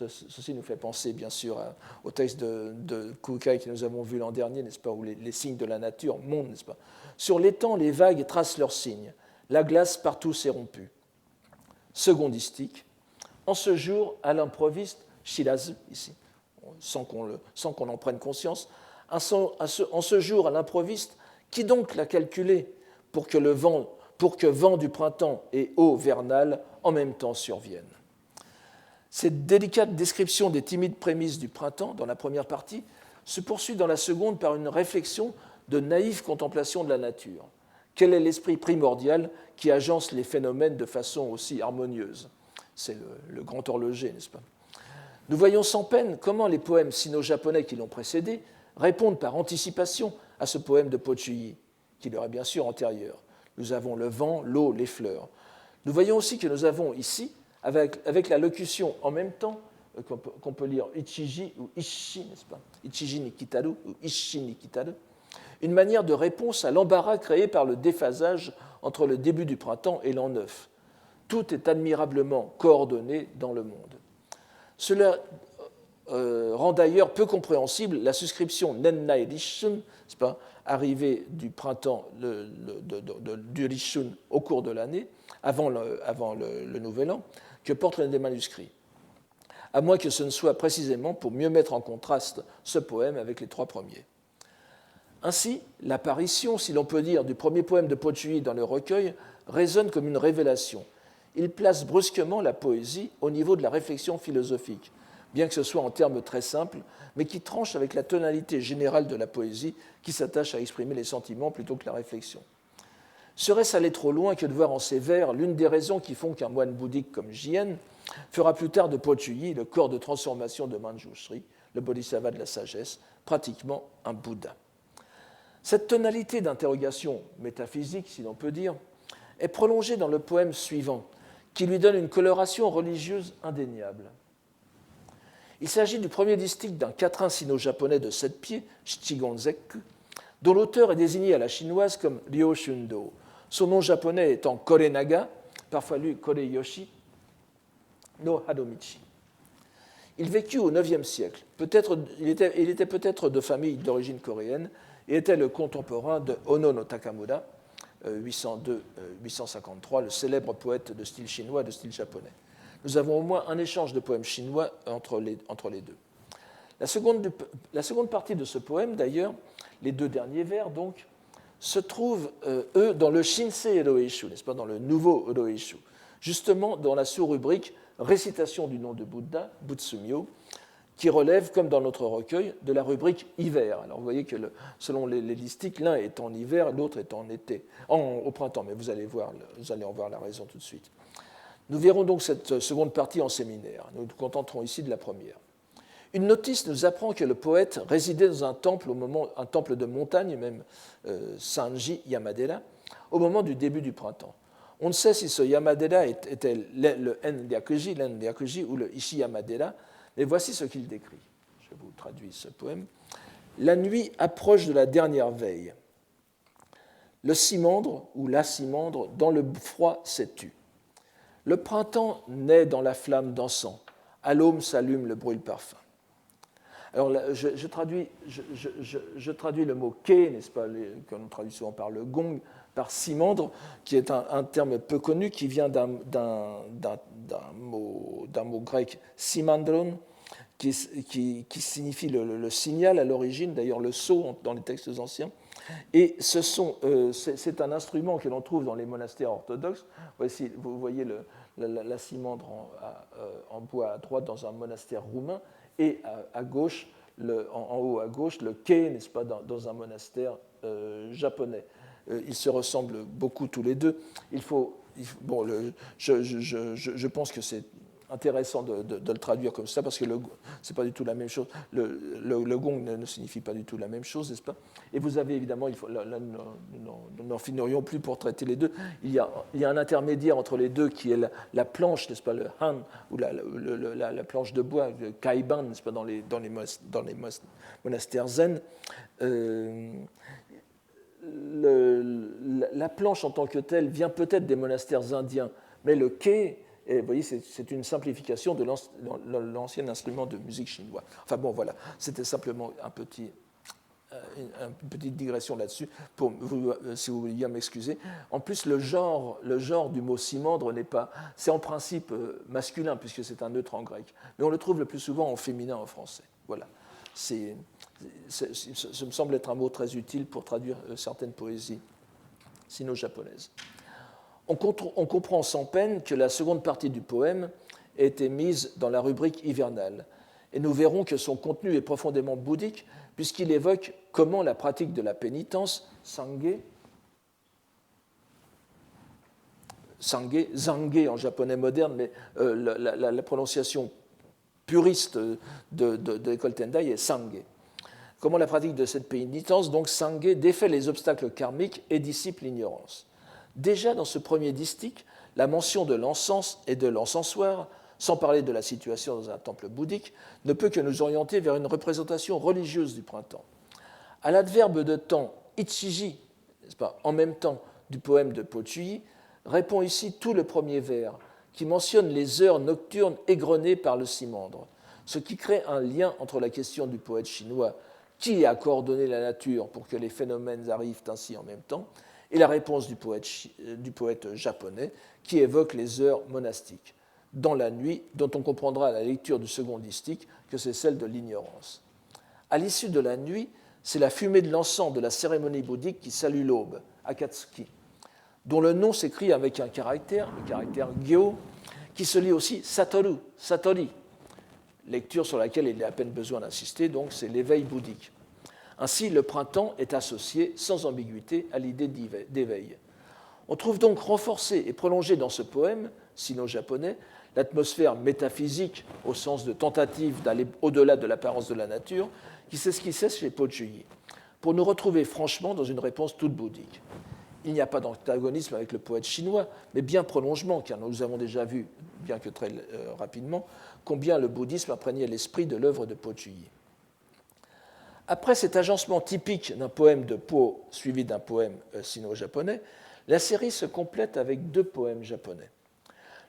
Ceci nous fait penser, bien sûr, au texte de Kukai que nous avons vu l'an dernier, n'est-ce pas, où les signes de la nature montent, n'est-ce pas. Sur l'étang, les vagues tracent leurs signes. La glace partout s'est rompue. Secondistique. En ce jour, à l'improviste, Shirazu, ici, sans qu'on en prenne conscience, en ce jour, à l'improviste, qui donc l'a calculé pour que vent du printemps et eau vernale en même temps surviennent. Cette délicate description des timides prémices du printemps, dans la première partie, se poursuit dans la seconde par une réflexion de naïve contemplation de la nature. Quel est l'esprit primordial qui agence les phénomènes de façon aussi harmonieuse? C'est le grand horloger, n'est-ce pas? Nous voyons sans peine comment les poèmes sino-japonais qui l'ont précédé répondent par anticipation à ce poème de Pochuyi, qui leur est bien sûr antérieur. Nous avons le vent, l'eau, les fleurs. Nous voyons aussi que nous avons ici, avec la locution en même temps, qu'on peut lire Ichiji ou Ishi, n'est-ce pas? Ichiji ni kitaru ou Ishi ni kitaru, une manière de réponse à l'embarras créé par le déphasage entre le début du printemps et l'an neuf. Tout est admirablement coordonné dans le monde. Cela rend d'ailleurs peu compréhensible la suscription Nennai Rishun, n'est-ce pas, arrivée du printemps du Rishun au cours de l'année, avant le Nouvel An, que portent les manuscrits. À moins que ce ne soit précisément pour mieux mettre en contraste ce poème avec les trois premiers. Ainsi, l'apparition, si l'on peut dire, du premier poème de Pochuyi dans le recueil résonne comme une révélation. Il place brusquement la poésie au niveau de la réflexion philosophique, bien que ce soit en termes très simples, mais qui tranche avec la tonalité générale de la poésie qui s'attache à exprimer les sentiments plutôt que la réflexion. Serait-ce aller trop loin que de voir en ces vers l'une des raisons qui font qu'un moine bouddhique comme Jien fera plus tard de Pochuyi le corps de transformation de Manjushri, le bodhisattva de la sagesse, pratiquement un Bouddha. Cette tonalité d'interrogation métaphysique, si l'on peut dire, est prolongée dans le poème suivant, qui lui donne une coloration religieuse indéniable. Il s'agit du premier distique d'un quatrain sino-japonais de 7 pieds, Shichigonzeku, dont l'auteur est désigné à la chinoise comme Ryo Shundo, son nom japonais étant Korenaga, parfois lu Koreyoshi, no Hadomichi. Il vécut au IXe siècle. Il était peut-être de famille d'origine coréenne et était le contemporain de Ono no Takamura, 802-853, le célèbre poète de style chinois et de style japonais. Nous avons au moins un échange de poèmes chinois entre les deux. La seconde partie de ce poème, d'ailleurs, les deux derniers vers, donc, se trouvent, eux, dans le Shinsei Eroeishu, n'est-ce pas, dans le nouveau Eroeishu, justement dans la sous-rubrique Récitation du nom de Bouddha, Butsumyo, qui relève, comme dans notre recueil, de la rubrique hiver. Alors vous voyez que selon les listiques, l'un est en hiver, l'autre est en été, au printemps, mais vous allez en voir la raison tout de suite. Nous verrons donc cette seconde partie en séminaire. Nous nous contenterons ici de la première. Une notice nous apprend que le poète résidait dans un temple de montagne, même Sanji Yamadera, au moment du début du printemps. On ne sait si ce Yamadera était le N-Ryakuji ou le Ishi Yamadera, mais voici ce qu'il décrit. Je vous traduis ce poème. La nuit approche de la dernière veille. Le cimandre ou la cimandre dans le froid s'est tu. Le printemps naît dans la flamme d'encens. À l'aube s'allume le brûle parfum. Alors là, je traduis le mot ke, n'est-ce pas, qu'on traduit souvent par le gong, par cimandre, qui est un terme peu connu, qui vient d'un mot grec simandron, qui signifie le signal à l'origine, d'ailleurs le sceau dans les textes anciens. Et c'est un instrument que l'on trouve dans les monastères orthodoxes. Voici, vous voyez la cimandre en bois à droite dans un monastère roumain, et à gauche, en haut à gauche, le kei, n'est-ce pas, dans un monastère japonais. Ils se ressemblent beaucoup tous les deux. Je pense que c'est intéressant de le traduire comme ça, parce que c'est pas du tout la même chose. Le gong ne signifie pas du tout la même chose, n'est-ce pas? Et vous avez évidemment, nous n'en finirions plus pour traiter les deux. Il y a un intermédiaire entre les deux qui est la planche, n'est-ce pas, le han, ou la planche de bois, le kaiban, n'est-ce pas, dans les monastères zen. La planche en tant que telle vient peut-être des monastères indiens, mais le kei Et vous voyez, c'est une simplification de l'ancien instrument de musique chinois. Enfin bon, voilà, c'était simplement une petite digression là-dessus, si vous vouliez m'excuser. En plus, le genre du mot simandre n'est pas... C'est en principe masculin, puisque c'est un neutre en grec, mais on le trouve le plus souvent en féminin en français. Voilà. Ça me semble être un mot très utile pour traduire certaines poésies sino-japonaises. On comprend sans peine que la seconde partie du poème a été mise dans la rubrique hivernale, et nous verrons que son contenu est profondément bouddhique, puisqu'il évoque comment la pratique de la pénitence, sange zange en japonais moderne, mais la prononciation puriste de l'école Tendai est sange. Comment la pratique de cette pénitence, donc sange, défait les obstacles karmiques et dissipe l'ignorance. Déjà dans ce premier distique, la mention de l'encens et de l'encensoir, sans parler de la situation dans un temple bouddhique, ne peut que nous orienter vers une représentation religieuse du printemps. À l'adverbe de temps ichiji, n'est-ce pas, en même temps du poème de Pochuyi, répond ici tout le premier vers, qui mentionne les heures nocturnes égrenées par le simandre, ce qui crée un lien entre la question du poète chinois, qui a coordonné la nature pour que les phénomènes arrivent ainsi en même temps, et la réponse du poète japonais, qui évoque les heures monastiques, dans la nuit, dont on comprendra à la lecture du second distique que c'est celle de l'ignorance. À l'issue de la nuit, c'est la fumée de l'encens de la cérémonie bouddhique qui salue l'aube, Akatsuki, dont le nom s'écrit avec un caractère, le caractère Gyo, qui se lit aussi Satoru, Satori, lecture sur laquelle il est à peine besoin d'insister, donc c'est l'éveil bouddhique. Ainsi, le printemps est associé sans ambiguïté à l'idée d'éveil. On trouve donc renforcée et prolongée dans ce poème sino-japonais l'atmosphère métaphysique au sens de tentative d'aller au-delà de l'apparence de la nature qui s'esquissait chez Pochuyi, pour nous retrouver franchement dans une réponse toute bouddhique. Il n'y a pas d'antagonisme avec le poète chinois, mais bien prolongement, car nous avons déjà vu, bien que très rapidement, combien le bouddhisme imprégnait l'esprit de l'œuvre de Pochuyi. Après cet agencement typique d'un poème de Po suivi d'un poème sino-japonais, la série se complète avec 2 poèmes japonais.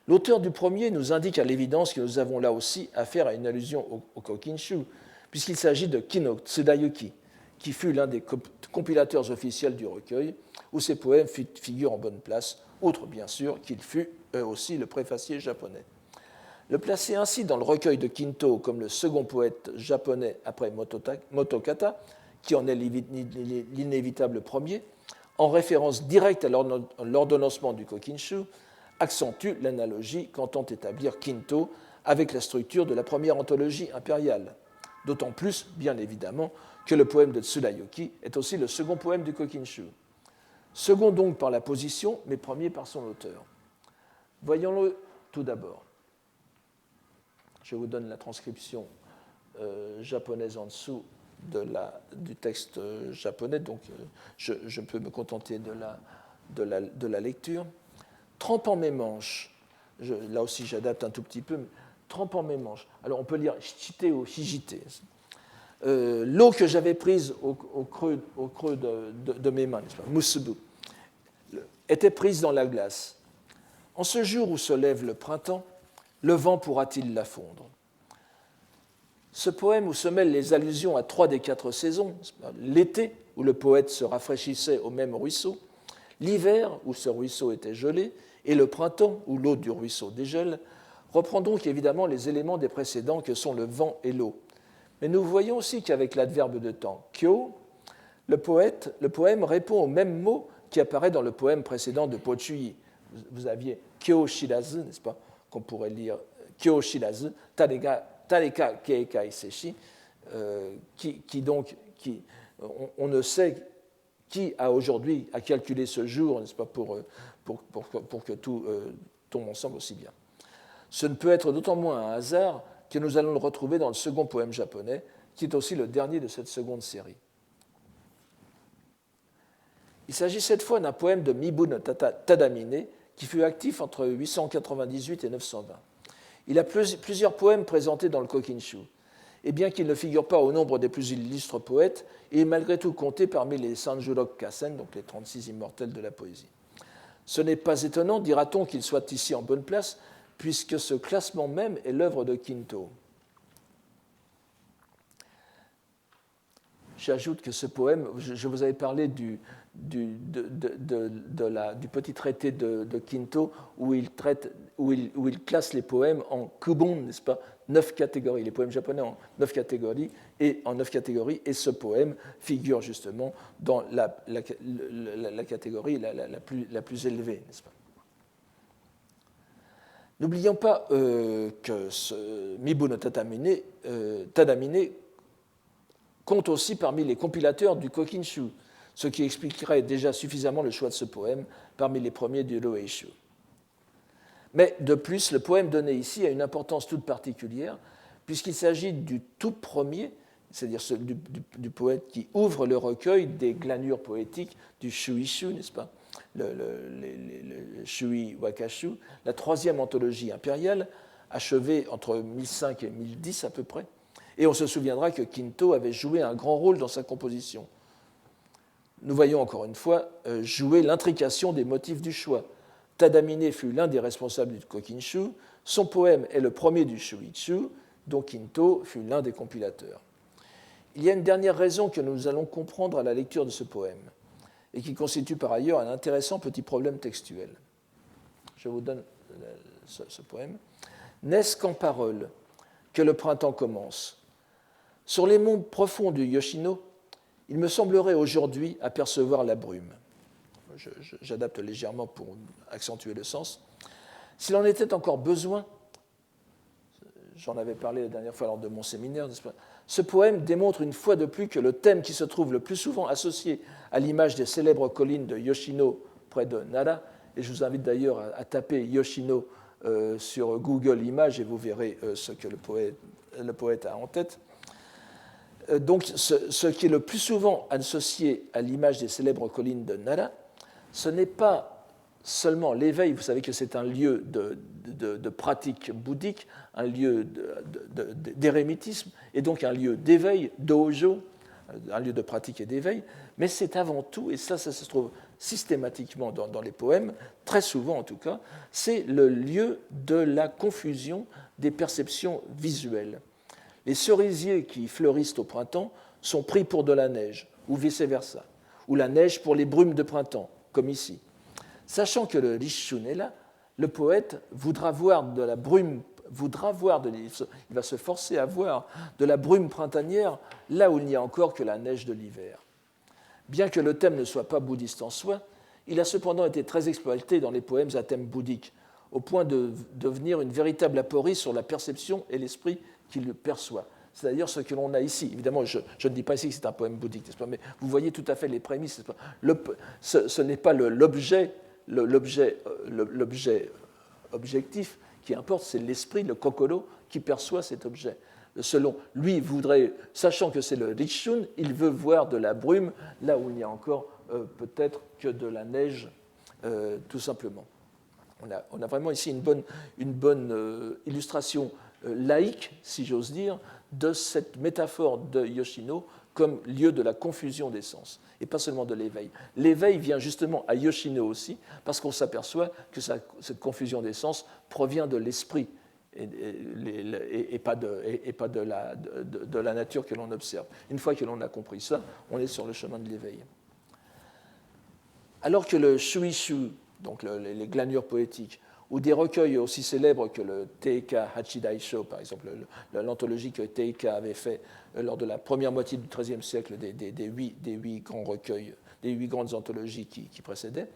L'auteur du premier nous indique à l'évidence que nous avons là aussi affaire à une allusion au Kokinshu, puisqu'il s'agit de Kino Tsudayuki, qui fut l'un des compilateurs officiels du recueil, où ces poèmes figurent en bonne place, outre bien sûr qu'il fut aussi le préfacier japonais. Le placer ainsi dans le recueil de Kinto comme le second poète japonais après Motokata, qui en est l'inévitable premier, en référence directe à l'ordonnancement du Kokinshu, accentue l'analogie qu'entend établir Kinto avec la structure de la première anthologie impériale, d'autant plus, bien évidemment, que le poème de Tsudayoki est aussi le second poème du Kokinshu. Second donc par la position, mais premier par son auteur. Voyons-le tout d'abord. Je vous donne la transcription japonaise en dessous du texte japonais, donc je peux me contenter de la lecture. Trempant mes manches, là aussi j'adapte un tout petit peu, trempant mes manches. Alors on peut lire shichite ou hijite. L'eau que j'avais prise au creux de mes mains, musubu, était prise dans la glace. En ce jour où se lève le printemps, le vent pourra-t-il la fondre? Ce poème où se mêlent les allusions à 3 des 4 saisons, l'été où le poète se rafraîchissait au même ruisseau, l'hiver où ce ruisseau était gelé, et le printemps où l'eau du ruisseau dégèle, reprend donc évidemment les éléments des précédents que sont le vent et l'eau. Mais nous voyons aussi qu'avec l'adverbe de temps kyo, le poème répond au même mot qui apparaît dans le poème précédent de Pochuyi. Vous aviez kyo shirazu, n'est-ce pas, qu'on pourrait lire kyo shirazu, tareka keikai seshi, on ne sait qui a aujourd'hui à calculer ce jour, n'est-ce pas, pour que tout tombe ensemble aussi bien. Ce ne peut être d'autant moins un hasard que nous allons le retrouver dans le second poème japonais, qui est aussi le dernier de cette seconde série. Il s'agit cette fois d'un poème de Mibun Tadamine, qui fut actif entre 898 et 920. Il a plusieurs poèmes présentés dans le Kokinshu, et bien qu'il ne figure pas au nombre des plus illustres poètes, il est malgré tout compté parmi les Sanjurok Kasen, donc les 36 immortels de la poésie. Ce n'est pas étonnant, dira-t-on, qu'il soit ici en bonne place, puisque ce classement même est l'œuvre de Kinto. J'ajoute que ce poème, je vous avais parlé du petit traité de Kinto où il classe les poèmes en kubon, n'est-ce pas, 9 catégories, les poèmes japonais en 9 catégories, et ce poème figure justement dans la catégorie la plus élevée, n'est-ce pas. N'oublions pas que ce Mibu no Tadamine compte aussi parmi les compilateurs du Kokinshu, ce qui expliquerait déjà suffisamment le choix de ce poème parmi les premiers du Rōeishu. Mais de plus, le poème donné ici a une importance toute particulière, puisqu'il s'agit du tout premier, c'est-à-dire du poète qui ouvre le recueil des glanures poétiques du Shuishu, n'est-ce pas, le Shui Wakashu, la troisième anthologie impériale, achevée entre 1005 et 1010 à peu près. Et on se souviendra que Kinto avait joué un grand rôle dans sa composition. Nous voyons encore une fois jouer l'intrication des motifs du choix. Tadamine fut l'un des responsables du Kokinshu, son poème est le premier du Shuichu, dont Kinto fut l'un des compilateurs. Il y a une dernière raison que nous allons comprendre à la lecture de ce poème, et qui constitue par ailleurs un intéressant petit problème textuel. Je vous donne ce poème. N'est-ce qu'en paroles que le printemps commence? Sur les monts profonds du Yoshino, il me semblerait aujourd'hui apercevoir la brume. J'adapte légèrement pour accentuer le sens. S'il en était encore besoin, j'en avais parlé la dernière fois lors de mon séminaire, n'est-ce pas, ce poème démontre une fois de plus que le thème qui se trouve le plus souvent associé à l'image des célèbres collines de Yoshino près de Nara, et je vous invite d'ailleurs à taper Yoshino sur Google Images et vous verrez ce que le poète a en tête. Donc, ce qui est le plus souvent associé à l'image des célèbres collines de Nara, ce n'est pas seulement l'éveil, vous savez que c'est un lieu de pratique bouddhique, un lieu d'érémitisme, et donc un lieu d'éveil, dojo, un lieu de pratique et d'éveil, mais c'est avant tout, et ça se trouve systématiquement dans les poèmes, très souvent en tout cas, c'est le lieu de la confusion des perceptions visuelles. Les cerisiers qui fleurissent au printemps sont pris pour de la neige, ou vice-versa, ou la neige pour les brumes de printemps, comme ici. Sachant que le Rishun est là, le poète voudra voir de la brume, il va se forcer à voir de la brume printanière là où il n'y a encore que la neige de l'hiver. Bien que le thème ne soit pas bouddhiste en soi, il a cependant été très exploité dans les poèmes à thème bouddhique, au point de devenir une véritable aporie sur la perception et l'esprit qu'il perçoit. C'est d'ailleurs ce que l'on a ici. Évidemment, je ne dis pas ici que c'est un poème bouddhique, n'est-ce pas, mais vous voyez tout à fait les prémices. Ce n'est pas l'objet objectif qui importe, c'est l'esprit, le kokoro, qui perçoit cet objet. Selon lui, sachant que c'est le Rishun, il veut voir de la brume là où il n'y a encore peut-être que de la neige, tout simplement. On a vraiment ici une bonne illustration laïque, si j'ose dire, de cette métaphore de Yoshino comme lieu de la confusion des sens, et pas seulement de l'éveil. L'éveil vient justement à Yoshino aussi, parce qu'on s'aperçoit que cette confusion des sens provient de l'esprit, et pas de la nature que l'on observe. Une fois que l'on a compris ça, on est sur le chemin de l'éveil. Alors que le Shuishu, donc les glanures poétiques, ou des recueils aussi célèbres que le Teika Hachidaisho, par exemple, l'anthologie que Teika avait fait lors de la première moitié du XIIIe siècle des huit grands recueils, des 8 grandes anthologies qui précédaient,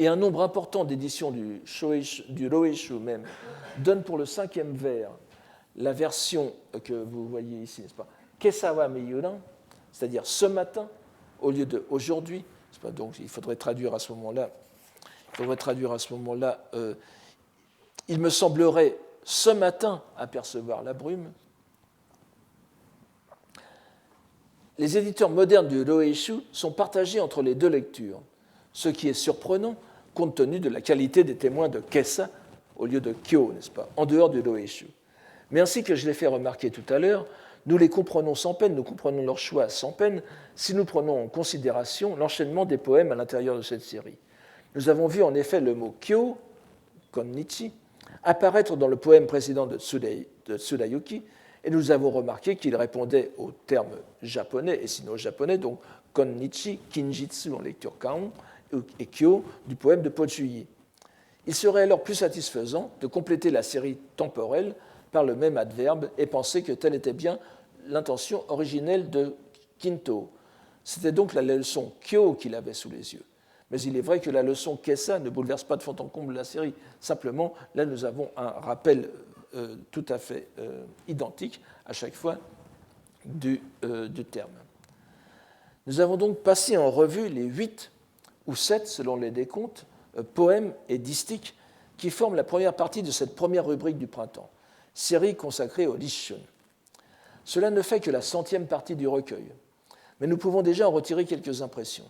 et un nombre important d'éditions du Rōeishu même, donnent pour le 5e vers la version que vous voyez ici, n'est-ce pas, Kesawa Miyuran, c'est-à-dire ce matin, au lieu de aujourd'hui, donc il faudrait traduire à ce moment-là. Il me semblerait ce matin apercevoir la brume. Les éditeurs modernes du Rōeishu sont partagés entre les deux lectures, ce qui est surprenant compte tenu de la qualité des témoins de Kessa au lieu de Kyo, n'est-ce pas, en dehors du Rōeishu. Mais ainsi que je l'ai fait remarquer tout à l'heure, nous les comprenons sans peine, nous comprenons leur choix sans peine, si nous prenons en considération l'enchaînement des poèmes à l'intérieur de cette série. Nous avons vu en effet le mot Kyo, Konnichi, apparaître dans le poème précédent de Tsurayuki, et nous avons remarqué qu'il répondait aux termes japonais et sino-japonais, donc konnichi, kinjitsu en lecture kaon, et kyo du poème de Pochuyi. Il serait alors plus satisfaisant de compléter la série temporelle par le même adverbe et penser que telle était bien l'intention originelle de Kinto. C'était donc la leçon kyo qu'il avait sous les yeux. Mais il est vrai que la leçon kessa ne bouleverse pas de fond en comble la série. Simplement, là, nous avons un rappel tout à fait identique à chaque fois du terme. Nous avons donc passé en revue les 8 ou 7, selon les décomptes, poèmes et distiques qui forment la première partie de cette première rubrique du printemps, série consacrée au Rishun. Cela ne fait que la 100e partie du recueil, mais nous pouvons déjà en retirer quelques impressions.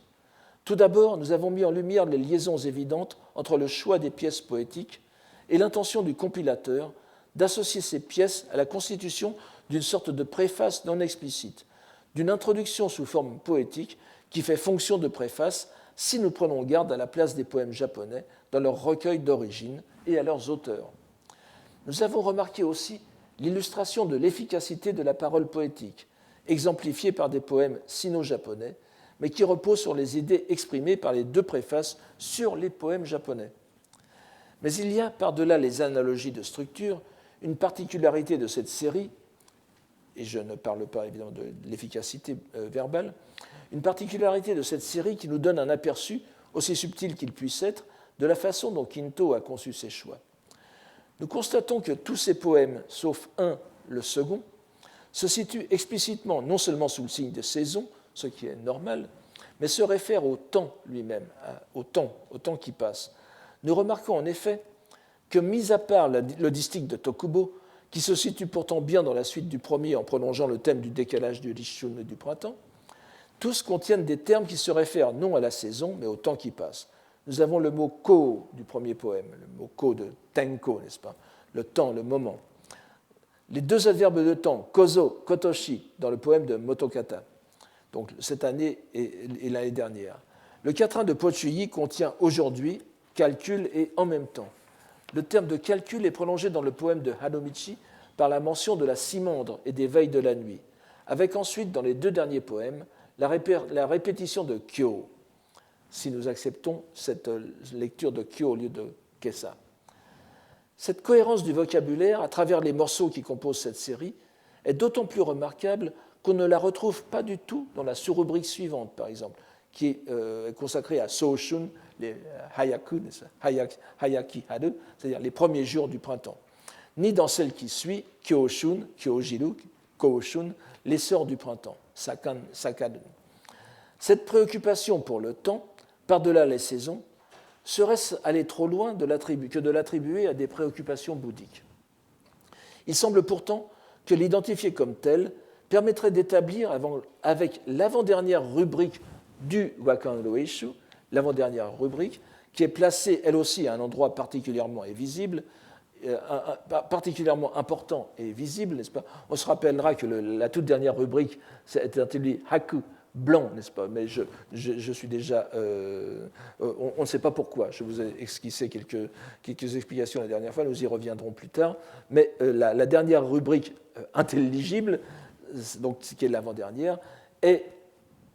Tout d'abord, nous avons mis en lumière les liaisons évidentes entre le choix des pièces poétiques et l'intention du compilateur d'associer ces pièces à la constitution d'une sorte de préface non explicite, d'une introduction sous forme poétique qui fait fonction de préface si nous prenons garde à la place des poèmes japonais dans leur recueil d'origine et à leurs auteurs. Nous avons remarqué aussi l'illustration de l'efficacité de la parole poétique, exemplifiée par des poèmes sino-japonais, mais qui reposent sur les idées exprimées par les 2 préfaces sur les poèmes japonais. Mais il y a, par-delà les analogies de structure, une particularité de cette série, et je ne parle pas évidemment de l'efficacité verbale, une particularité de cette série qui nous donne un aperçu, aussi subtil qu'il puisse être, de la façon dont Kinto a conçu ses choix. Nous constatons que tous ces poèmes, sauf un, le second, se situent explicitement non seulement sous le signe de saison, ce qui est normal, mais se réfèrent au temps lui-même, au temps qui passe. Nous remarquons en effet que, mis à part le distique de Tokubo, qui se situe pourtant bien dans la suite du premier en prolongeant le thème du décalage du Rishun et du printemps, tous contiennent des termes qui se réfèrent non à la saison, mais au temps qui passe. Nous avons le mot ko du premier poème, le mot ko de tenko, n'est-ce pas? Le temps, le moment. Les 2 adverbes de temps, kozo, kotoshi, dans le poème de Motokata, donc cette année et l'année dernière. Le quatrain de Pochuyi contient aujourd'hui, calcul et en même temps. Le terme de calcul est prolongé dans le poème de Hanomichi par la mention de la cimandre et des veilles de la nuit, avec ensuite, dans les 2 derniers poèmes, la répétition de kyo, si nous acceptons cette lecture de kyo au lieu de kessa. Cette cohérence du vocabulaire à travers les morceaux qui composent cette série est d'autant plus remarquable qu'on ne la retrouve pas du tout dans la sous-rubrique suivante, par exemple, qui est consacrée à Soshun, les hayaku, hayaki haru, c'est-à-dire les premiers jours du printemps, ni dans celle qui suit, Kyoshun, Kyojiru, Koshun, l'essor du printemps, Sakadun. Cette préoccupation pour le temps, par-delà les saisons, serait-ce aller trop loin que de l'attribuer à des préoccupations bouddhiques? Il semble pourtant que l'identifier comme tel permettrait d'établir avec l'avant-dernière rubrique du Wakan Roeishu, l'avant-dernière rubrique, qui est placée elle aussi à un endroit particulièrement important et visible, n'est-ce pas? On se rappellera que la toute dernière rubrique est intitulée Haku, blanc, n'est-ce pas? Mais je suis déjà... on ne sait pas pourquoi. Je vous ai esquissé quelques explications la dernière fois, nous y reviendrons plus tard. Mais la dernière rubrique intelligible, donc, qui est l'avant-dernière,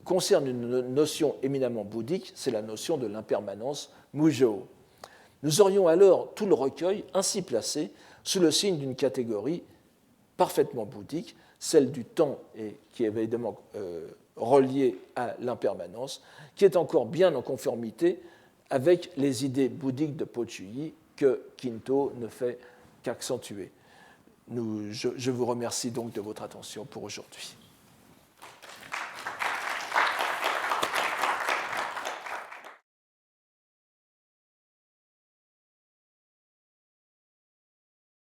concerne une notion éminemment bouddhique, c'est la notion de l'impermanence Mujo. Nous aurions alors tout le recueil ainsi placé sous le signe d'une catégorie parfaitement bouddhique, celle du temps, et qui est évidemment reliée à l'impermanence, qui est encore bien en conformité avec les idées bouddhiques de Pochuyi que Kinto ne fait qu'accentuer. Je vous remercie donc de votre attention pour aujourd'hui.